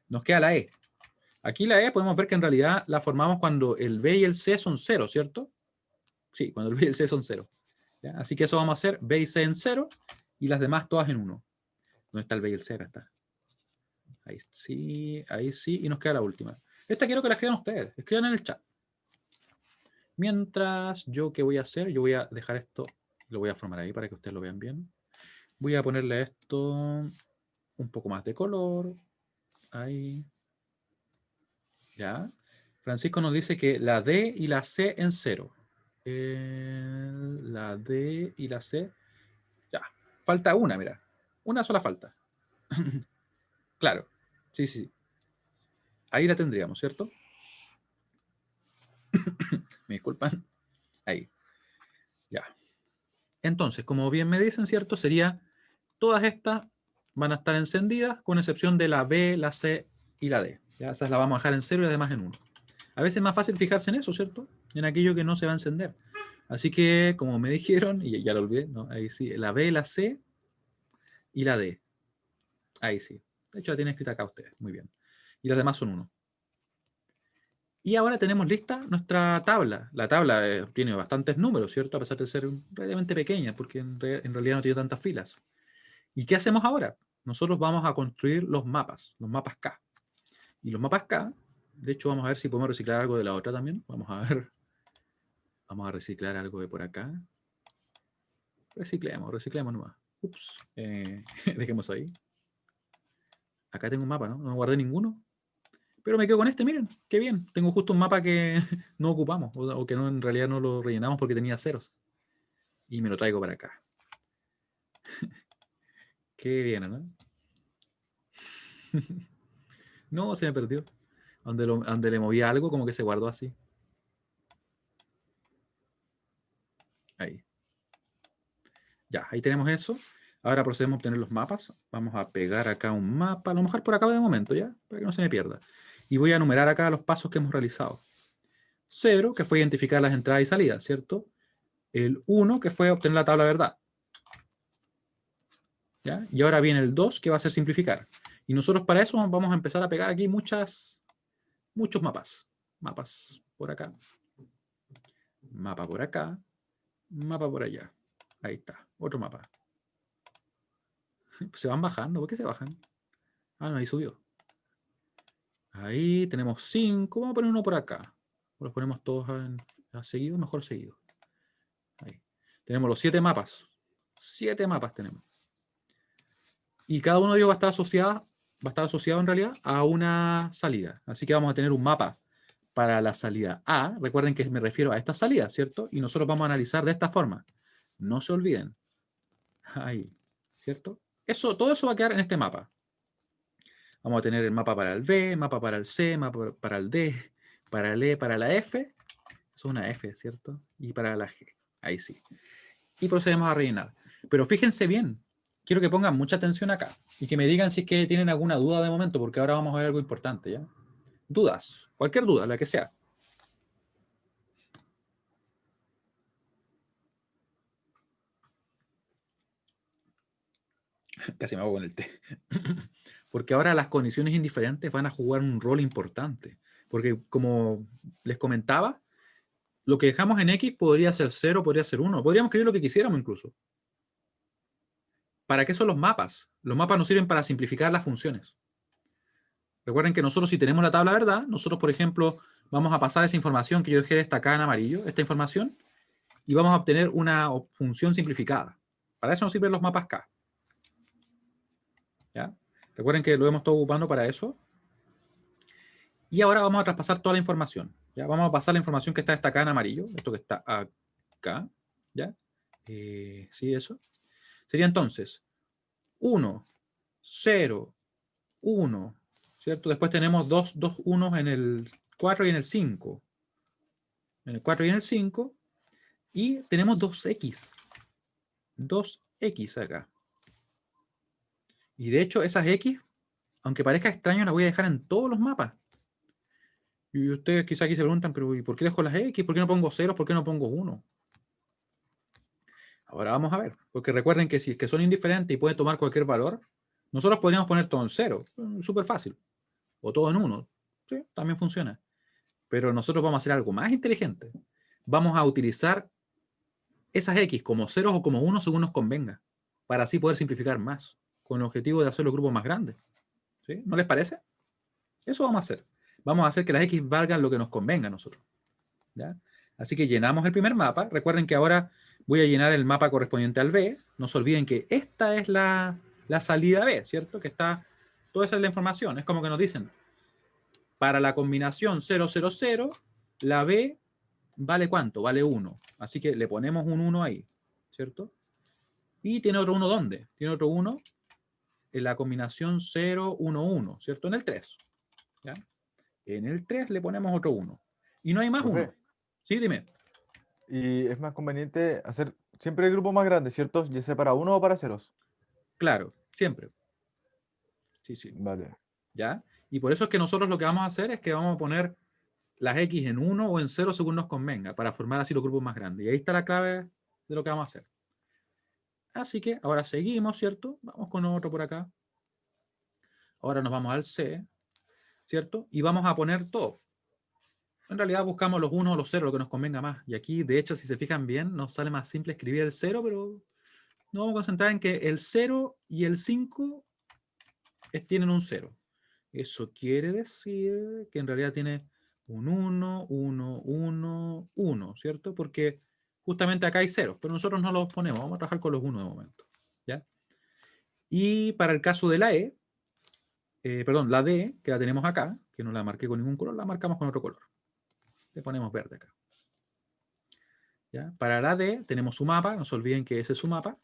Nos queda la E. Aquí la E podemos ver que en realidad la formamos cuando el B y el C son 0, ¿cierto? Sí, cuando el B y el C son 0. ¿Ya? Así que eso vamos a hacer B y C en 0 y las demás todas en 1. ¿Dónde está el B y el C? Acá está. Ahí sí, y nos queda la última. Esta quiero que la escriban ustedes, escriban en el chat. Mientras, ¿yo qué voy a hacer? Yo voy a dejar esto, lo voy a formar ahí para que ustedes lo vean bien. Voy a ponerle a esto un poco más de color. Ahí. ¿Ya? Francisco nos dice que la D y la C en 0. La D y la C. Ya. Falta una, mira. Una sola falta. Claro. Sí, sí. Ahí la tendríamos, ¿cierto? Me disculpan. Ahí. Ya. Entonces, como bien me dicen, ¿cierto? Sería, todas estas van a estar encendidas, con excepción de la B, la C y la D. ¿Ya? Esas las vamos a dejar en 0 y además en 1. A veces es más fácil fijarse en eso, ¿cierto? En aquello que no se va a encender. Así que, como me dijeron, y ya lo olvidé, ¿no? Ahí sí, la B, la C y la D. Ahí sí. De hecho, la tienen escrita acá ustedes. Muy bien. Y las demás son 1. Y ahora tenemos lista nuestra tabla. La tabla tiene bastantes números, ¿cierto? A pesar de ser relativamente pequeña, porque en realidad no tiene tantas filas. ¿Y qué hacemos ahora? Nosotros vamos a construir los mapas K. Y los mapas K, de hecho, vamos a ver si podemos reciclar algo de la otra también. Vamos a ver. Vamos a reciclar algo de por acá. Reciclemos nomás. Ups. Dejemos ahí. Acá tengo un mapa, ¿no? No guardé ninguno. Pero me quedo con este, miren, qué bien. Tengo justo un mapa que no ocupamos, o que no, en realidad no lo rellenamos porque tenía ceros. Y me lo traigo para acá. Qué bien, ¿no? No, se me perdió. Donde le movía algo, como que se guardó así. Ahí. Ya, ahí tenemos eso. Ahora procedemos a obtener los mapas. Vamos a pegar acá un mapa, a lo mejor por acá de momento, ¿ya? Para que no se me pierda. Y voy a enumerar acá los pasos que hemos realizado. 0, que fue identificar las entradas y salidas, ¿cierto? El 1, que fue obtener la tabla de verdad. ¿Ya? Y ahora viene el 2, que va a ser simplificar. Y nosotros para eso vamos a empezar a pegar aquí muchos mapas. Mapas por acá. Mapa por acá. Mapa por allá. Ahí está. Otro mapa. Se van bajando. ¿Por qué se bajan? Ah, no, ahí subió. Ahí tenemos 5. Vamos a poner uno por acá. Los ponemos todos seguido, mejor seguido. Ahí. Tenemos los 7 mapas. 7 mapas tenemos. Y cada uno de ellos va a estar asociado en realidad a una salida. Así que vamos a tener un mapa para la salida A. Recuerden que me refiero a esta salida, ¿cierto? Y nosotros vamos a analizar de esta forma. No se olviden. Ahí, ¿cierto? Todo eso va a quedar en este mapa. Vamos a tener el mapa para el B, mapa para el C, mapa para el D, para el E, para la F. Eso es una F, ¿cierto? Y para la G. Ahí sí. Y procedemos a rellenar. Pero fíjense bien. Quiero que pongan mucha atención acá. Y que me digan si es que tienen alguna duda de momento, porque ahora vamos a ver algo importante, ¿ya? Dudas. Cualquier duda, la que sea. Casi me hago con el té. Porque ahora las condiciones indiferentes van a jugar un rol importante. Porque como les comentaba, lo que dejamos en X podría ser 0, podría ser 1. Podríamos escribir lo que quisiéramos incluso. ¿Para qué son los mapas? Los mapas nos sirven para simplificar las funciones. Recuerden que nosotros, si tenemos la tabla verdad, nosotros, por ejemplo, vamos a pasar esa información que yo dejé destacada en amarillo, esta información, y vamos a obtener una función simplificada. Para eso nos sirven los mapas K. ¿Ya? Recuerden que lo hemos estado ocupando para eso. Y ahora vamos a traspasar toda la información. ¿Ya? Vamos a pasar la información que está destacada en amarillo, esto que está acá. ¿Ya? Sí, eso. Sería entonces 1, 0, 1, ¿cierto? Después tenemos dos unos en el 4 y en el 5. En el 4 y en el 5. Y tenemos 2x. 2x acá. Y de hecho, esas x, aunque parezca extraño, las voy a dejar en todos los mapas. Y ustedes quizá aquí se preguntan, pero ¿y por qué dejo las x? ¿Por qué no pongo ceros? ¿Por qué no pongo 1? Ahora vamos a ver. Porque recuerden que si es que son indiferentes y pueden tomar cualquier valor, nosotros podríamos poner todo en 0. Súper fácil. O todo en 1. Sí, también funciona. Pero nosotros vamos a hacer algo más inteligente. Vamos a utilizar esas x como ceros o como 1 según nos convenga. Para así poder simplificar más. Con el objetivo de hacer los grupos más grandes. ¿Sí? ¿No les parece? Eso vamos a hacer. Vamos a hacer que las x valgan lo que nos convenga a nosotros. ¿Ya? Así que llenamos el primer mapa. Recuerden que ahora voy a llenar el mapa correspondiente al B. No se olviden que esta es la salida B, ¿cierto? Que está, toda esa es la información. Es como que nos dicen, para la combinación 0, 0, 0, la B vale ¿cuánto? Vale 1. Así que le ponemos un 1 ahí, ¿cierto? Y tiene otro 1 ¿dónde? Tiene otro 1 en la combinación 0, 1, 1, ¿cierto? En el 3. ¿Ya? En el 3 le ponemos otro 1. Y no hay más 1. Profe, Sí, dime. y es más conveniente hacer siempre el grupo más grande, ¿cierto? Ya sea para uno o para ceros. Claro, siempre. Sí, sí. Vale. ¿Ya? Y por eso es que nosotros lo que vamos a hacer es que vamos a poner las X en 1 o en 0 según nos convenga, para formar así los grupos más grandes. Y ahí está la clave de lo que vamos a hacer. Así que ahora seguimos, ¿cierto? Vamos con otro por acá. Ahora nos vamos al C, ¿cierto? Y vamos a poner todo. En realidad buscamos los 1 o los 0, lo que nos convenga más. Y aquí, de hecho, si se fijan bien, nos sale más simple escribir el 0, pero nos vamos a concentrar en que el 0 y el 5 tienen un 0. Eso quiere decir que en realidad tiene un 1, 1, 1, 1, ¿cierto? Porque justamente acá hay ceros, pero nosotros no los ponemos, vamos a trabajar con los 1 de momento, ¿ya? Y para el caso de la perdón, la D, que la tenemos acá, que no la marqué con ningún color, la marcamos con otro color. Le ponemos verde acá. ¿Ya? Para la D tenemos su mapa, no se olviden que ese es su mapa.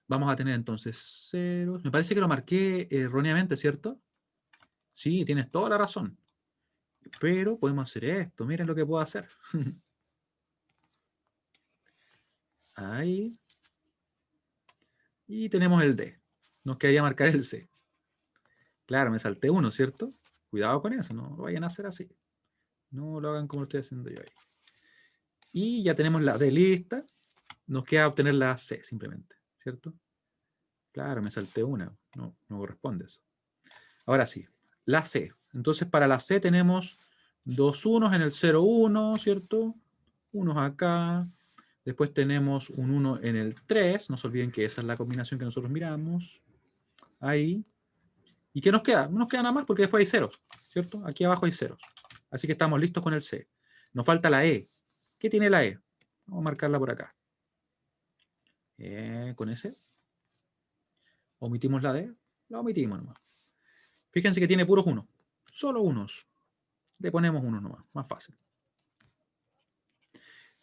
Vamos a tener entonces ceros. Me parece que lo marqué erróneamente, ¿cierto? Sí, tienes toda la razón. Pero podemos hacer esto. Miren lo que puedo hacer. Ahí. Y tenemos el D. Nos quedaría marcar el C. Claro, me salté uno, ¿cierto? Cuidado con eso, no lo vayan a hacer así. No lo hagan como lo estoy haciendo yo ahí. Y ya tenemos la D lista. Nos queda obtener la C simplemente, ¿cierto? Claro, me salté una. No, no corresponde eso. Ahora sí, la C. Entonces para la C tenemos dos unos en el 0, 1, ¿cierto? Unos acá. Después tenemos un 1 en el 3. No se olviden que esa es la combinación que nosotros miramos. Ahí. ¿Y qué nos queda? No nos queda nada más porque después hay ceros, ¿cierto? Aquí abajo hay ceros. Así que estamos listos con el C. Nos falta la E. ¿Qué tiene la E? Vamos a marcarla por acá. Con ese. Omitimos la D. La omitimos nomás. Fíjense que tiene puros unos. Solo unos. Le ponemos unos nomás. Más fácil.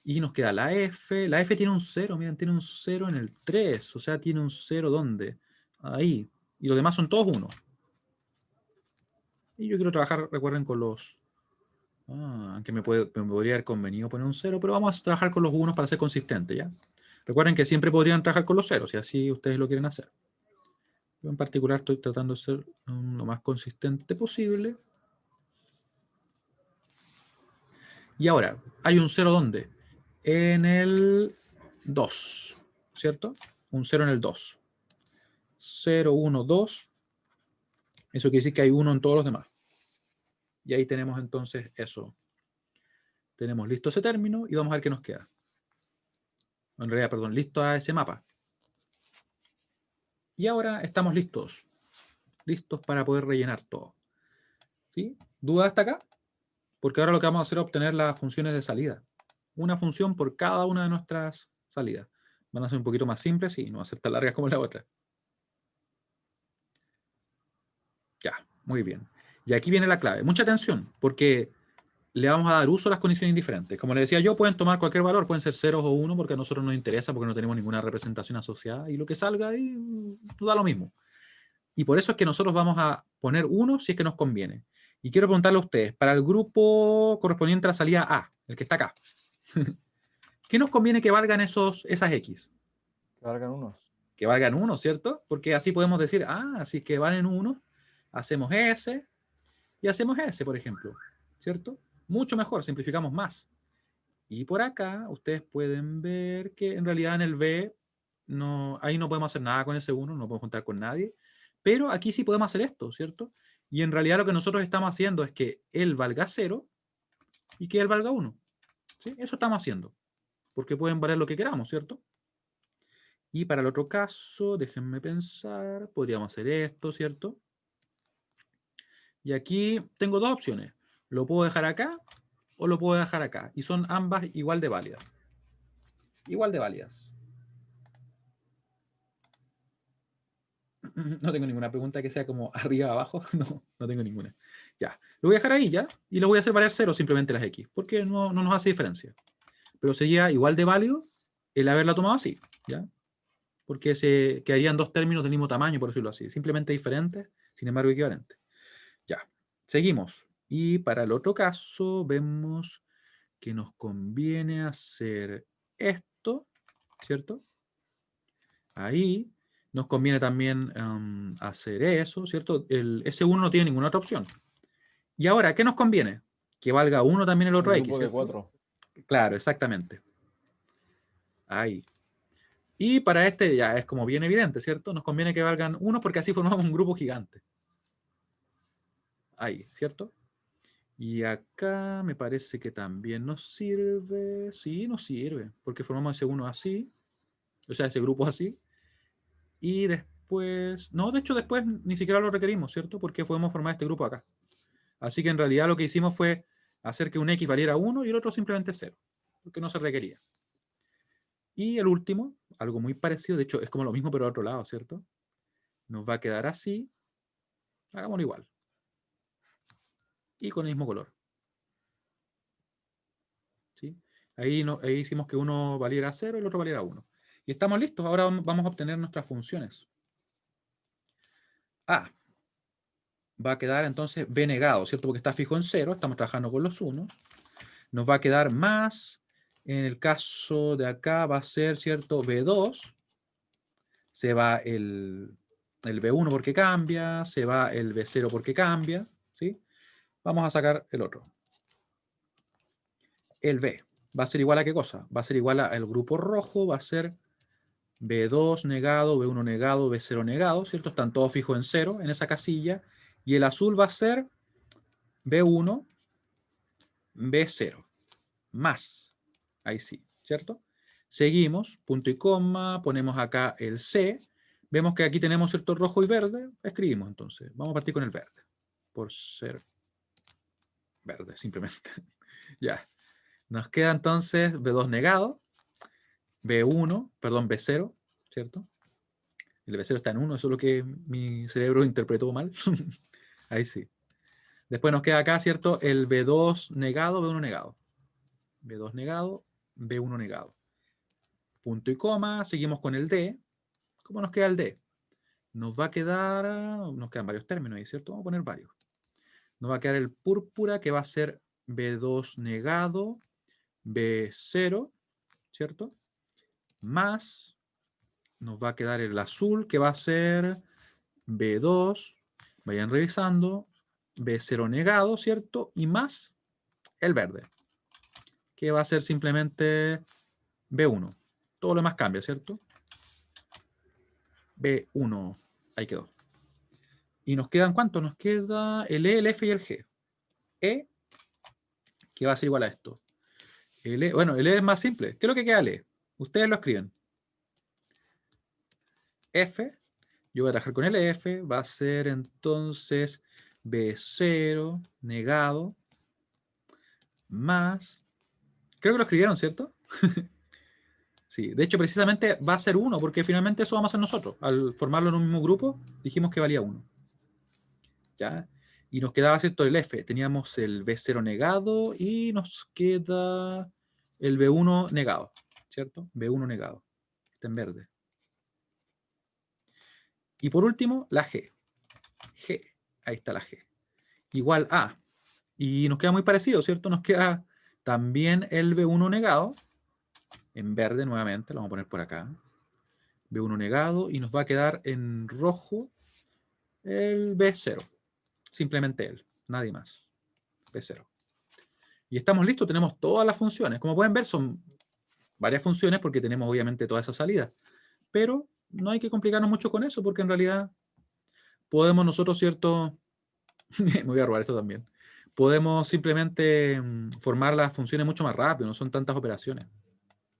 Y nos queda la F. La F tiene un 0. Miren, tiene un 0 en el 3. O sea, tiene un 0 ¿dónde? Ahí. Y los demás son todos 1. Y yo quiero trabajar, recuerden, con los... aunque me podría haber convenido poner un 0, pero vamos a trabajar con los 1 para ser consistente, ¿ya? Recuerden que siempre podrían trabajar con los ceros, si así ustedes lo quieren hacer. Yo en particular estoy tratando de ser lo más consistente posible. Y ahora, hay un 0 ¿dónde? En el 2, ¿cierto? Un 0 en el 2. 0, 1, 2. Eso quiere decir que hay 1 en todos los demás. Y ahí tenemos entonces eso. Tenemos listo ese término y vamos a ver qué nos queda. En realidad, perdón, listo a ese mapa. Y ahora estamos listos. Listos para poder rellenar todo. ¿Sí? ¿Duda hasta acá? Porque ahora lo que vamos a hacer es obtener las funciones de salida. Una función por cada una de nuestras salidas. Van a ser un poquito más simples, sí, no van a ser tan largas como la otra. Ya, muy bien. Y aquí viene la clave. Mucha atención, porque le vamos a dar uso a las condiciones indiferentes. Como le decía yo, pueden tomar cualquier valor, pueden ser 0 o 1, porque a nosotros nos interesa, porque no tenemos ninguna representación asociada, y lo que salga ahí da lo mismo. Y por eso es que nosotros vamos a poner 1 si es que nos conviene. Y quiero preguntarle a ustedes, para el grupo correspondiente a la salida A, el que está acá, ¿qué nos conviene que valgan esas X? Que valgan unos. Que valgan 1, ¿cierto? Porque así podemos decir, si es que valen 1, hacemos S y hacemos S, por ejemplo, ¿cierto? Mucho mejor, simplificamos más. Y por acá ustedes pueden ver que en realidad en el B, ahí no podemos hacer nada con ese 1, no podemos juntar con nadie, pero aquí sí podemos hacer esto, ¿cierto? Y en realidad lo que nosotros estamos haciendo es que él valga 0 y que él valga 1. ¿Sí? Eso estamos haciendo, porque pueden valer lo que queramos, ¿cierto? Y para el otro caso, déjenme pensar, podríamos hacer esto, ¿cierto? Y aquí tengo dos opciones. Lo puedo dejar acá o lo puedo dejar acá. Y son ambas igual de válidas. Igual de válidas. No tengo ninguna pregunta que sea como arriba, abajo. No tengo ninguna. Ya. Lo voy a dejar ahí ya. Y lo voy a hacer variar 0 simplemente las X. Porque no nos hace diferencia. Pero sería igual de válido el haberla tomado así. ¿Ya? Porque se quedarían dos términos del mismo tamaño, por decirlo así. Simplemente diferentes, sin embargo equivalentes. Ya. Seguimos. Y para el otro caso vemos que nos conviene hacer esto, ¿cierto? Ahí nos conviene también hacer eso, ¿cierto? El S1 no tiene ninguna otra opción. Y ahora, ¿qué nos conviene? Que valga 1 también el Un otro X, grupo de ¿cierto? 4. Claro, exactamente. Ahí. Y para este ya es como bien evidente, ¿cierto? Nos conviene que valgan 1 porque así formamos un grupo gigante. Ahí, ¿cierto? Y acá me parece que también nos sirve. Sí, nos sirve. Porque formamos ese 1 así. O sea, ese grupo así. Y después... No, de hecho después ni siquiera lo requerimos, ¿cierto? Porque podemos formar este grupo acá. Así que en realidad lo que hicimos fue hacer que un X valiera 1 y el otro simplemente 0. Porque no se requería. Y el último, algo muy parecido. De hecho, es como lo mismo pero al otro lado, ¿cierto? Nos va a quedar así. Hagámoslo igual. Y con el mismo color. ¿Sí? Ahí hicimos que uno valiera 0 y el otro valiera 1. Y estamos listos. Ahora vamos a obtener nuestras funciones. A va a quedar entonces B negado, ¿cierto? Porque está fijo en 0. Estamos trabajando con los 1. Nos va a quedar más. En el caso de acá va a ser, ¿cierto? B2. Se va el B1 porque cambia. Se va el B0 porque cambia. ¿Sí? Vamos a sacar el otro. El B. ¿Va a ser igual a qué cosa? Va a ser igual al grupo rojo. Va a ser B2 negado, B1 negado, B0 negado, ¿cierto? Están todos fijos en 0 en esa casilla. Y el azul va a ser B1, B0, más. Ahí sí, ¿cierto? Seguimos, punto y coma, ponemos acá el C. Vemos que aquí tenemos, ¿cierto? Rojo y verde. Escribimos entonces. Vamos a partir con el verde. Por ser verde, simplemente. Ya. Nos queda entonces B2 negado, B1, perdón, B0, ¿cierto? El B0 está en 1, eso es lo que mi cerebro interpretó mal. Ahí sí. Después nos queda acá, ¿cierto? El B2 negado, B1 negado. B2 negado, B1 negado. Punto y coma, seguimos con el D. ¿Cómo nos queda el D? Nos va a quedar, nos quedan varios términos ahí, ¿cierto? Vamos a poner varios. Nos va a quedar el púrpura, que va a ser B2 negado, B0, ¿cierto? Más, nos va a quedar el azul, que va a ser B2, vayan revisando, B0 negado, ¿cierto? Y más el verde, que va a ser simplemente B1. Todo lo demás cambia, ¿cierto? B1, ahí quedó. ¿Y nos quedan cuántos? Nos queda el E, el F y el G. E, que va a ser igual a esto. Bueno, el E es más simple. ¿Qué es lo que queda el E? Ustedes lo escriben. F, yo voy a trabajar con el F, va a ser entonces B0 negado más... Creo que lo escribieron, ¿cierto? Sí, de hecho precisamente va a ser 1, porque finalmente eso vamos a hacer nosotros. Al formarlo en un mismo grupo, dijimos que valía 1. ¿Ya? Y nos quedaba, ¿cierto? El F. Teníamos el B0 negado y nos queda el B1 negado, ¿cierto? B1 negado. Está en verde. Y por último, la G. G. Ahí está la G. Igual a. Y nos queda muy parecido, ¿cierto? Nos queda también el B1 negado. En verde nuevamente, lo vamos a poner por acá. B1 negado. Y nos va a quedar en rojo el B0. Simplemente él. Nadie más. B0. Y estamos listos, tenemos todas las funciones. Como pueden ver, son varias funciones porque tenemos obviamente todas esas salidas. Pero no hay que complicarnos mucho con eso porque en realidad podemos nosotros, ¿cierto? Me voy a robar esto también. Podemos simplemente formar las funciones mucho más rápido, no son tantas operaciones.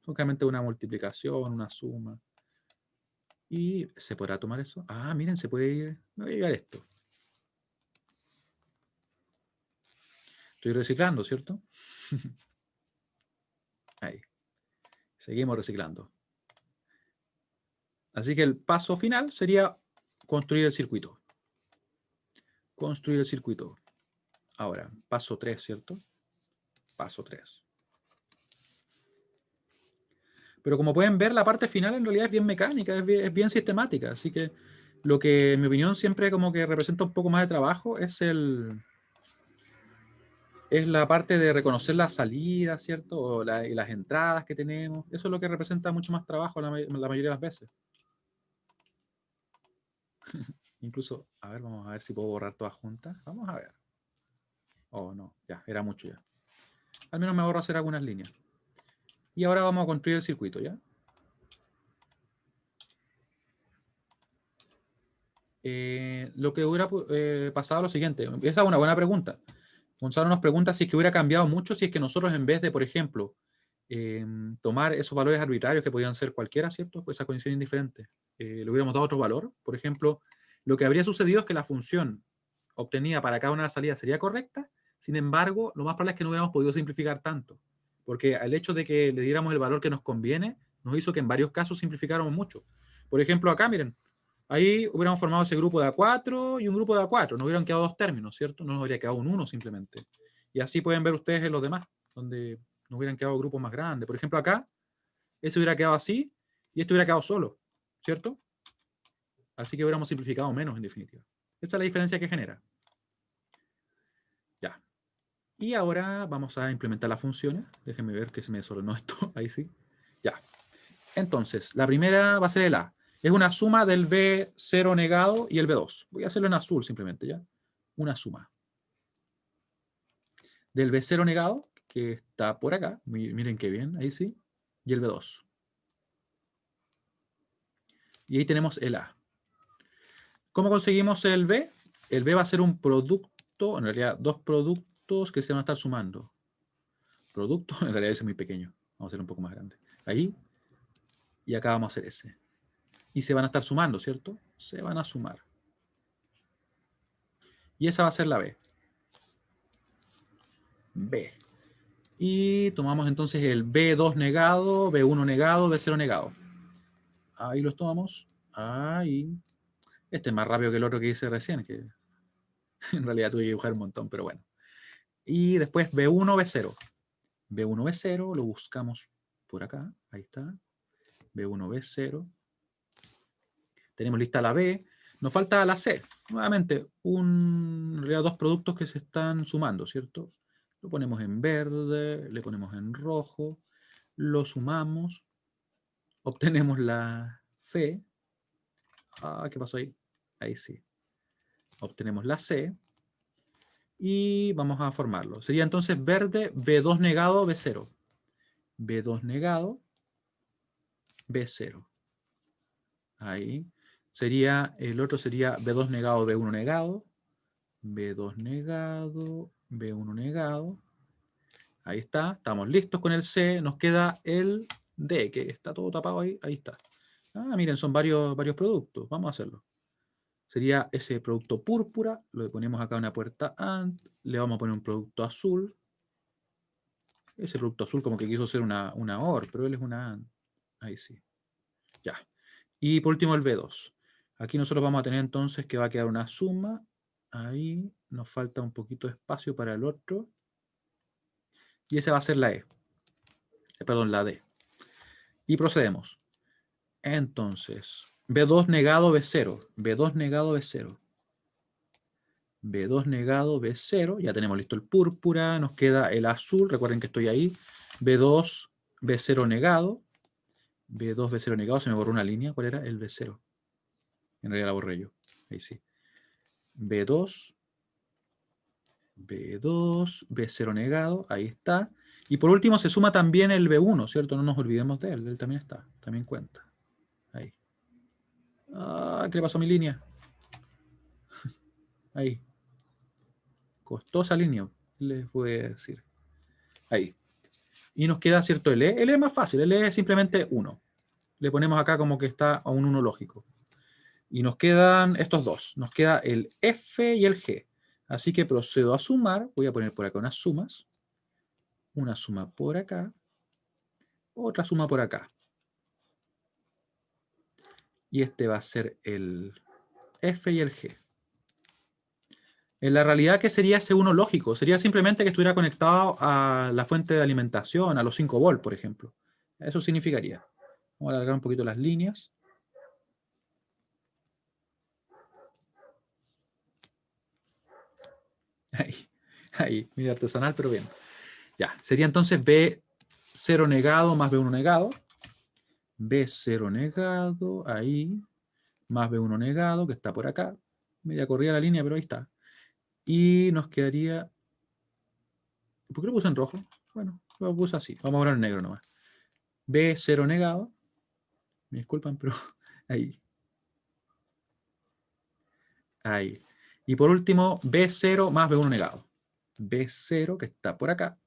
Son realmente una multiplicación, una suma. ¿Y se podrá tomar eso? Ah, miren, se puede ir. Me voy a llegar esto. Estoy reciclando, ¿cierto? Ahí. Seguimos reciclando. Así que el paso final sería construir el circuito. Construir el circuito. Ahora, paso 3, ¿cierto? Paso 3. Pero como pueden ver, la parte final en realidad es bien mecánica, es bien sistemática. Así que lo que, en mi opinión, siempre como que representa un poco más de trabajo es la parte de reconocer las salidas, ¿cierto? Y las entradas que tenemos. Eso es lo que representa mucho más trabajo la mayoría de las veces. Incluso, a ver, vamos a ver si puedo borrar todas juntas. Vamos a ver. Oh, no, ya, era mucho ya. Al menos me ahorro hacer algunas líneas. Y ahora vamos a construir el circuito, ¿ya? Lo que hubiera pasado lo siguiente. Esa es una buena pregunta. Gonzalo nos pregunta si es que hubiera cambiado mucho si es que nosotros en vez de, por ejemplo, tomar esos valores arbitrarios que podían ser cualquiera, ¿cierto? Pues esa condición indiferente. Le hubiéramos dado otro valor. Por ejemplo, lo que habría sucedido es que la función obtenida para cada una de las salidas sería correcta. Sin embargo, lo más probable es que no hubiéramos podido simplificar tanto. Porque el hecho de que le diéramos el valor que nos conviene nos hizo que en varios casos simplificáramos mucho. Por ejemplo, acá, miren, ahí hubiéramos formado ese grupo de A4 y un grupo de A4. Nos hubieran quedado dos términos, ¿cierto? No nos habría quedado un 1 simplemente. Y así pueden ver ustedes en los demás, donde nos hubieran quedado grupos más grandes. Por ejemplo, acá, ese hubiera quedado así y este hubiera quedado solo, ¿cierto? Así que hubiéramos simplificado menos, en definitiva. Esa es la diferencia que genera. Ya. Y ahora vamos a implementar las funciones. Déjenme ver que se me desordenó esto. Ahí sí. Ya. Entonces, la primera va a ser el A. Es una suma del B0 negado y el B2. Voy a hacerlo en azul simplemente, ¿ya? Una suma. Del B0 negado, que está por acá. Miren qué bien, ahí sí. Y el B2. Y ahí tenemos el A. ¿Cómo conseguimos el B? El B va a ser un producto, en realidad dos productos que se van a estar sumando. Producto, en realidad ese es muy pequeño. Vamos a hacer un poco más grande. Ahí. Y acá vamos a hacer ese. Y se van a estar sumando, ¿cierto? Se van a sumar. Y esa va a ser la B. B. Y tomamos entonces el B2 negado, B1 negado, B0 negado. Ahí los tomamos. Ahí. Este es más rápido que el otro que hice recién, que en realidad tuve que dibujar un montón, pero bueno. Y después B1, B0. B1, B0, lo buscamos por acá. Ahí está. B1, B0. Tenemos lista la B. Nos falta la C. Nuevamente, en realidad dos productos que se están sumando, ¿cierto? Lo ponemos en verde, le ponemos en rojo, lo sumamos, obtenemos la C. Ah, ¿qué pasó ahí? Ahí sí. Obtenemos la C y vamos a formarlo. Sería entonces verde, B2 negado, B0. B2 negado, B0. Ahí. El otro sería B2 negado, B1 negado, B2 negado, B1 negado. Ahí está, estamos listos con el C, nos queda el D, que está todo tapado ahí, ahí está. Ah, miren, son varios productos, vamos a hacerlo. Sería ese producto púrpura, lo ponemos acá una puerta AND, le vamos a poner un producto azul. Ese producto azul como que quiso ser una OR, pero él es una AND. Ahí sí. Ya. Y por último el B2. Aquí nosotros vamos a tener entonces que va a quedar una suma. Ahí nos falta un poquito de espacio para el otro. Y esa va a ser la E. Perdón, la D. Y procedemos. Entonces, B2 negado B0. B2 negado B0. B2 negado B0. Ya tenemos listo el púrpura. Nos queda el azul. Recuerden que estoy ahí. B2 B0 negado. B2 B0 negado. Se me borró una línea. ¿Cuál era? El B0. En realidad la borré yo. Ahí sí. B2. B2. B0 negado. Ahí está. Y por último se suma también el B1, ¿cierto? No nos olvidemos de él. Él también está. También cuenta. Ahí. Ah, ¿qué le pasó a mi línea? Ahí. Costosa línea, les voy a decir. Ahí. Y nos queda, ¿cierto? El E. El E es más fácil. El E es simplemente 1. Le ponemos acá como que está a un 1 lógico. Y nos quedan estos dos. Nos queda el F y el G. Así que procedo a sumar. Voy a poner por acá unas sumas. Una suma por acá. Otra suma por acá. Y este va a ser el F y el G. En la realidad, ¿qué sería ese 1 lógico? Sería simplemente que estuviera conectado a la fuente de alimentación, a los 5 volts, por ejemplo. Eso significaría. Vamos a alargar un poquito las líneas. Ahí, medio artesanal, pero bien. Ya, sería entonces B0 negado más B1 negado. B0 negado, ahí, más B1 negado, que está por acá. Media corrida la línea, pero ahí está. Y nos quedaría... ¿Por qué lo puse en rojo? Bueno, lo puse así. Vamos a poner en negro nomás. B0 negado. Me disculpan, pero ahí. Ahí. Y por último, B0 más B1 negado. B0, que está por acá.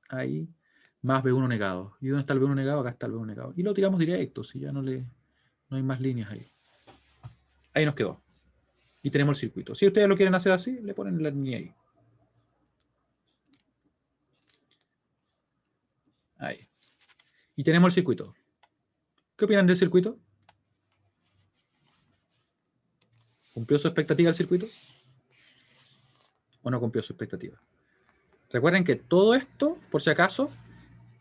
Ahí. Más B1 negado. ¿Y dónde está el B1 negado? Acá está el B1 negado. Y lo tiramos directo, si ya no hay más líneas ahí. Ahí nos quedó. Y tenemos el circuito. Si ustedes lo quieren hacer así, le ponen la línea ahí. Ahí. Y tenemos el circuito. ¿Qué opinan del circuito? ¿Cumplió su expectativa el circuito? ¿O no cumplió su expectativa? Recuerden que todo esto, por si acaso,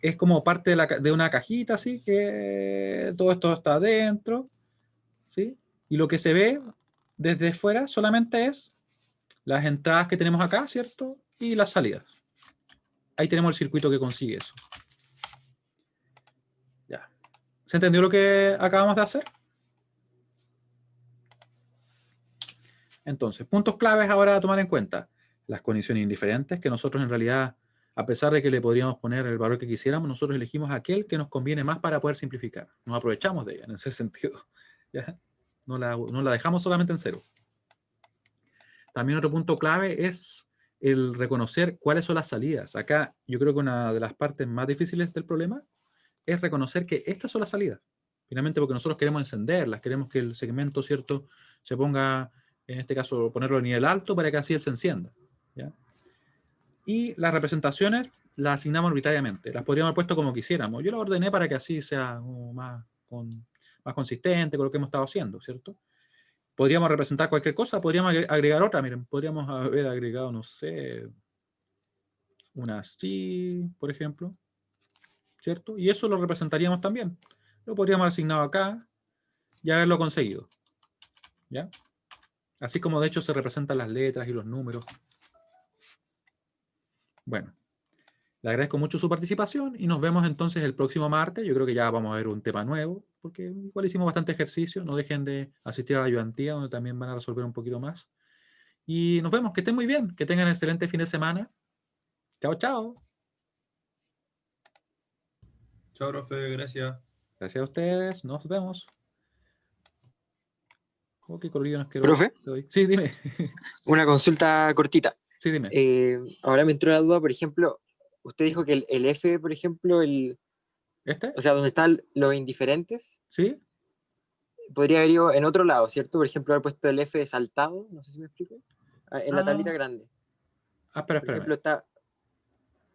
es como parte de una cajita, así que todo esto está adentro, ¿sí? Y lo que se ve desde fuera solamente es las entradas que tenemos acá, ¿cierto? Y las salidas. Ahí tenemos el circuito que consigue eso. Ya. ¿Se entendió lo que acabamos de hacer? Entonces, puntos claves ahora a tomar en cuenta. Las condiciones indiferentes, que nosotros en realidad, a pesar de que le podríamos poner el valor que quisiéramos, nosotros elegimos aquel que nos conviene más para poder simplificar. Nos aprovechamos de ella en ese sentido. ¿Ya? No la dejamos solamente en cero. También otro punto clave es el reconocer cuáles son las salidas. Acá yo creo que una de las partes más difíciles del problema es reconocer que estas son las salidas. Finalmente porque nosotros queremos encenderlas, queremos que el segmento, ¿cierto?, se ponga, en este caso, ponerlo a nivel alto para que así él se encienda. ¿Ya? Y las representaciones las asignamos arbitrariamente. Las podríamos haber puesto como quisiéramos. Yo las ordené para que así sea más consistente con lo que hemos estado haciendo, ¿cierto? Podríamos representar cualquier cosa, podríamos agregar otra, miren, podríamos haber agregado, no sé, una así, por ejemplo, ¿cierto? Y eso lo representaríamos también. Lo podríamos haber asignado acá y haberlo conseguido, ¿ya? Así como de hecho se representan las letras y los números. Bueno, le agradezco mucho su participación y nos vemos entonces el próximo martes. Yo creo que ya vamos a ver un tema nuevo, porque igual hicimos bastante ejercicio. No dejen de asistir a la ayudantía, donde también van a resolver un poquito más. Y nos vemos, que estén muy bien, que tengan un excelente fin de semana. Chao, chao. Chao, profe, gracias. Gracias a ustedes, nos vemos. Oh, qué colorido nos quedó Profe, hoy. Sí, dime. una consulta cortita. Sí, dime. Ahora me entró la duda, por ejemplo, usted dijo que el F, por ejemplo, ¿Este? o sea, donde están los indiferentes, ¿Sí? podría haber ido en otro lado, ¿cierto? Por ejemplo, haber puesto el F saltado, no sé si me explico, en la tablita Ah, grande. espera, Por espérame. ejemplo, está,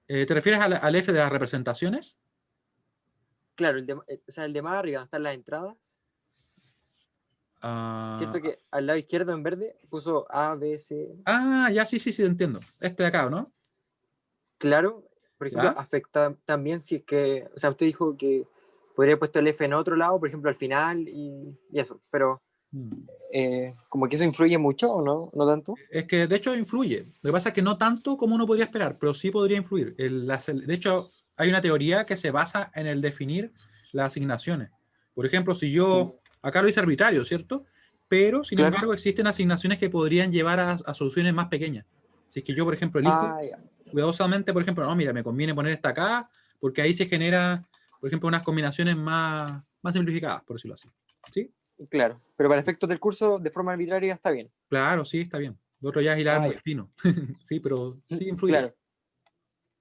¿Te refieres al F de las representaciones? claro, o sea, el de más arriba, donde están las entradas, ¿cierto? Ah, Que al lado izquierdo en verde puso A, B, C, ya, sí, sí, sí, entiendo. Este de acá, ¿no? claro. Por ejemplo, ¿Ya? afecta también si es que, o sea, usted dijo que podría haber puesto el F en otro lado, por ejemplo, al final y eso, pero Mm. como que eso influye mucho o no, no tanto. Es que de hecho influye. Lo que pasa es que no tanto como uno podría esperar, pero sí podría influir. De hecho, hay una teoría que se basa en el definir las asignaciones. Por ejemplo, si yo, acá lo hice arbitrario, ¿cierto? Pero, sin Claro. embargo, existen asignaciones que podrían llevar a soluciones más pequeñas. Si es que yo, por ejemplo, elijo Ah, ya. cuidadosamente, por ejemplo, no, mira, me conviene poner esta acá, porque ahí se genera, por ejemplo, unas combinaciones más simplificadas, por decirlo así. ¿Sí? Claro. Pero para efectos del curso, de forma arbitraria, está bien. Claro, sí, está bien. Lo otro ya es hilar Ah, muy ya. fino. Sí, pero sí influye. Claro.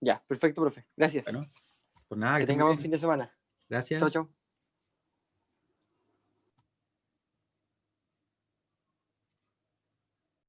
Ya, perfecto, profe. Gracias. Bueno, pues nada, que Que esté muy tenga buen fin bien. de semana. Chao, Gracias. chao.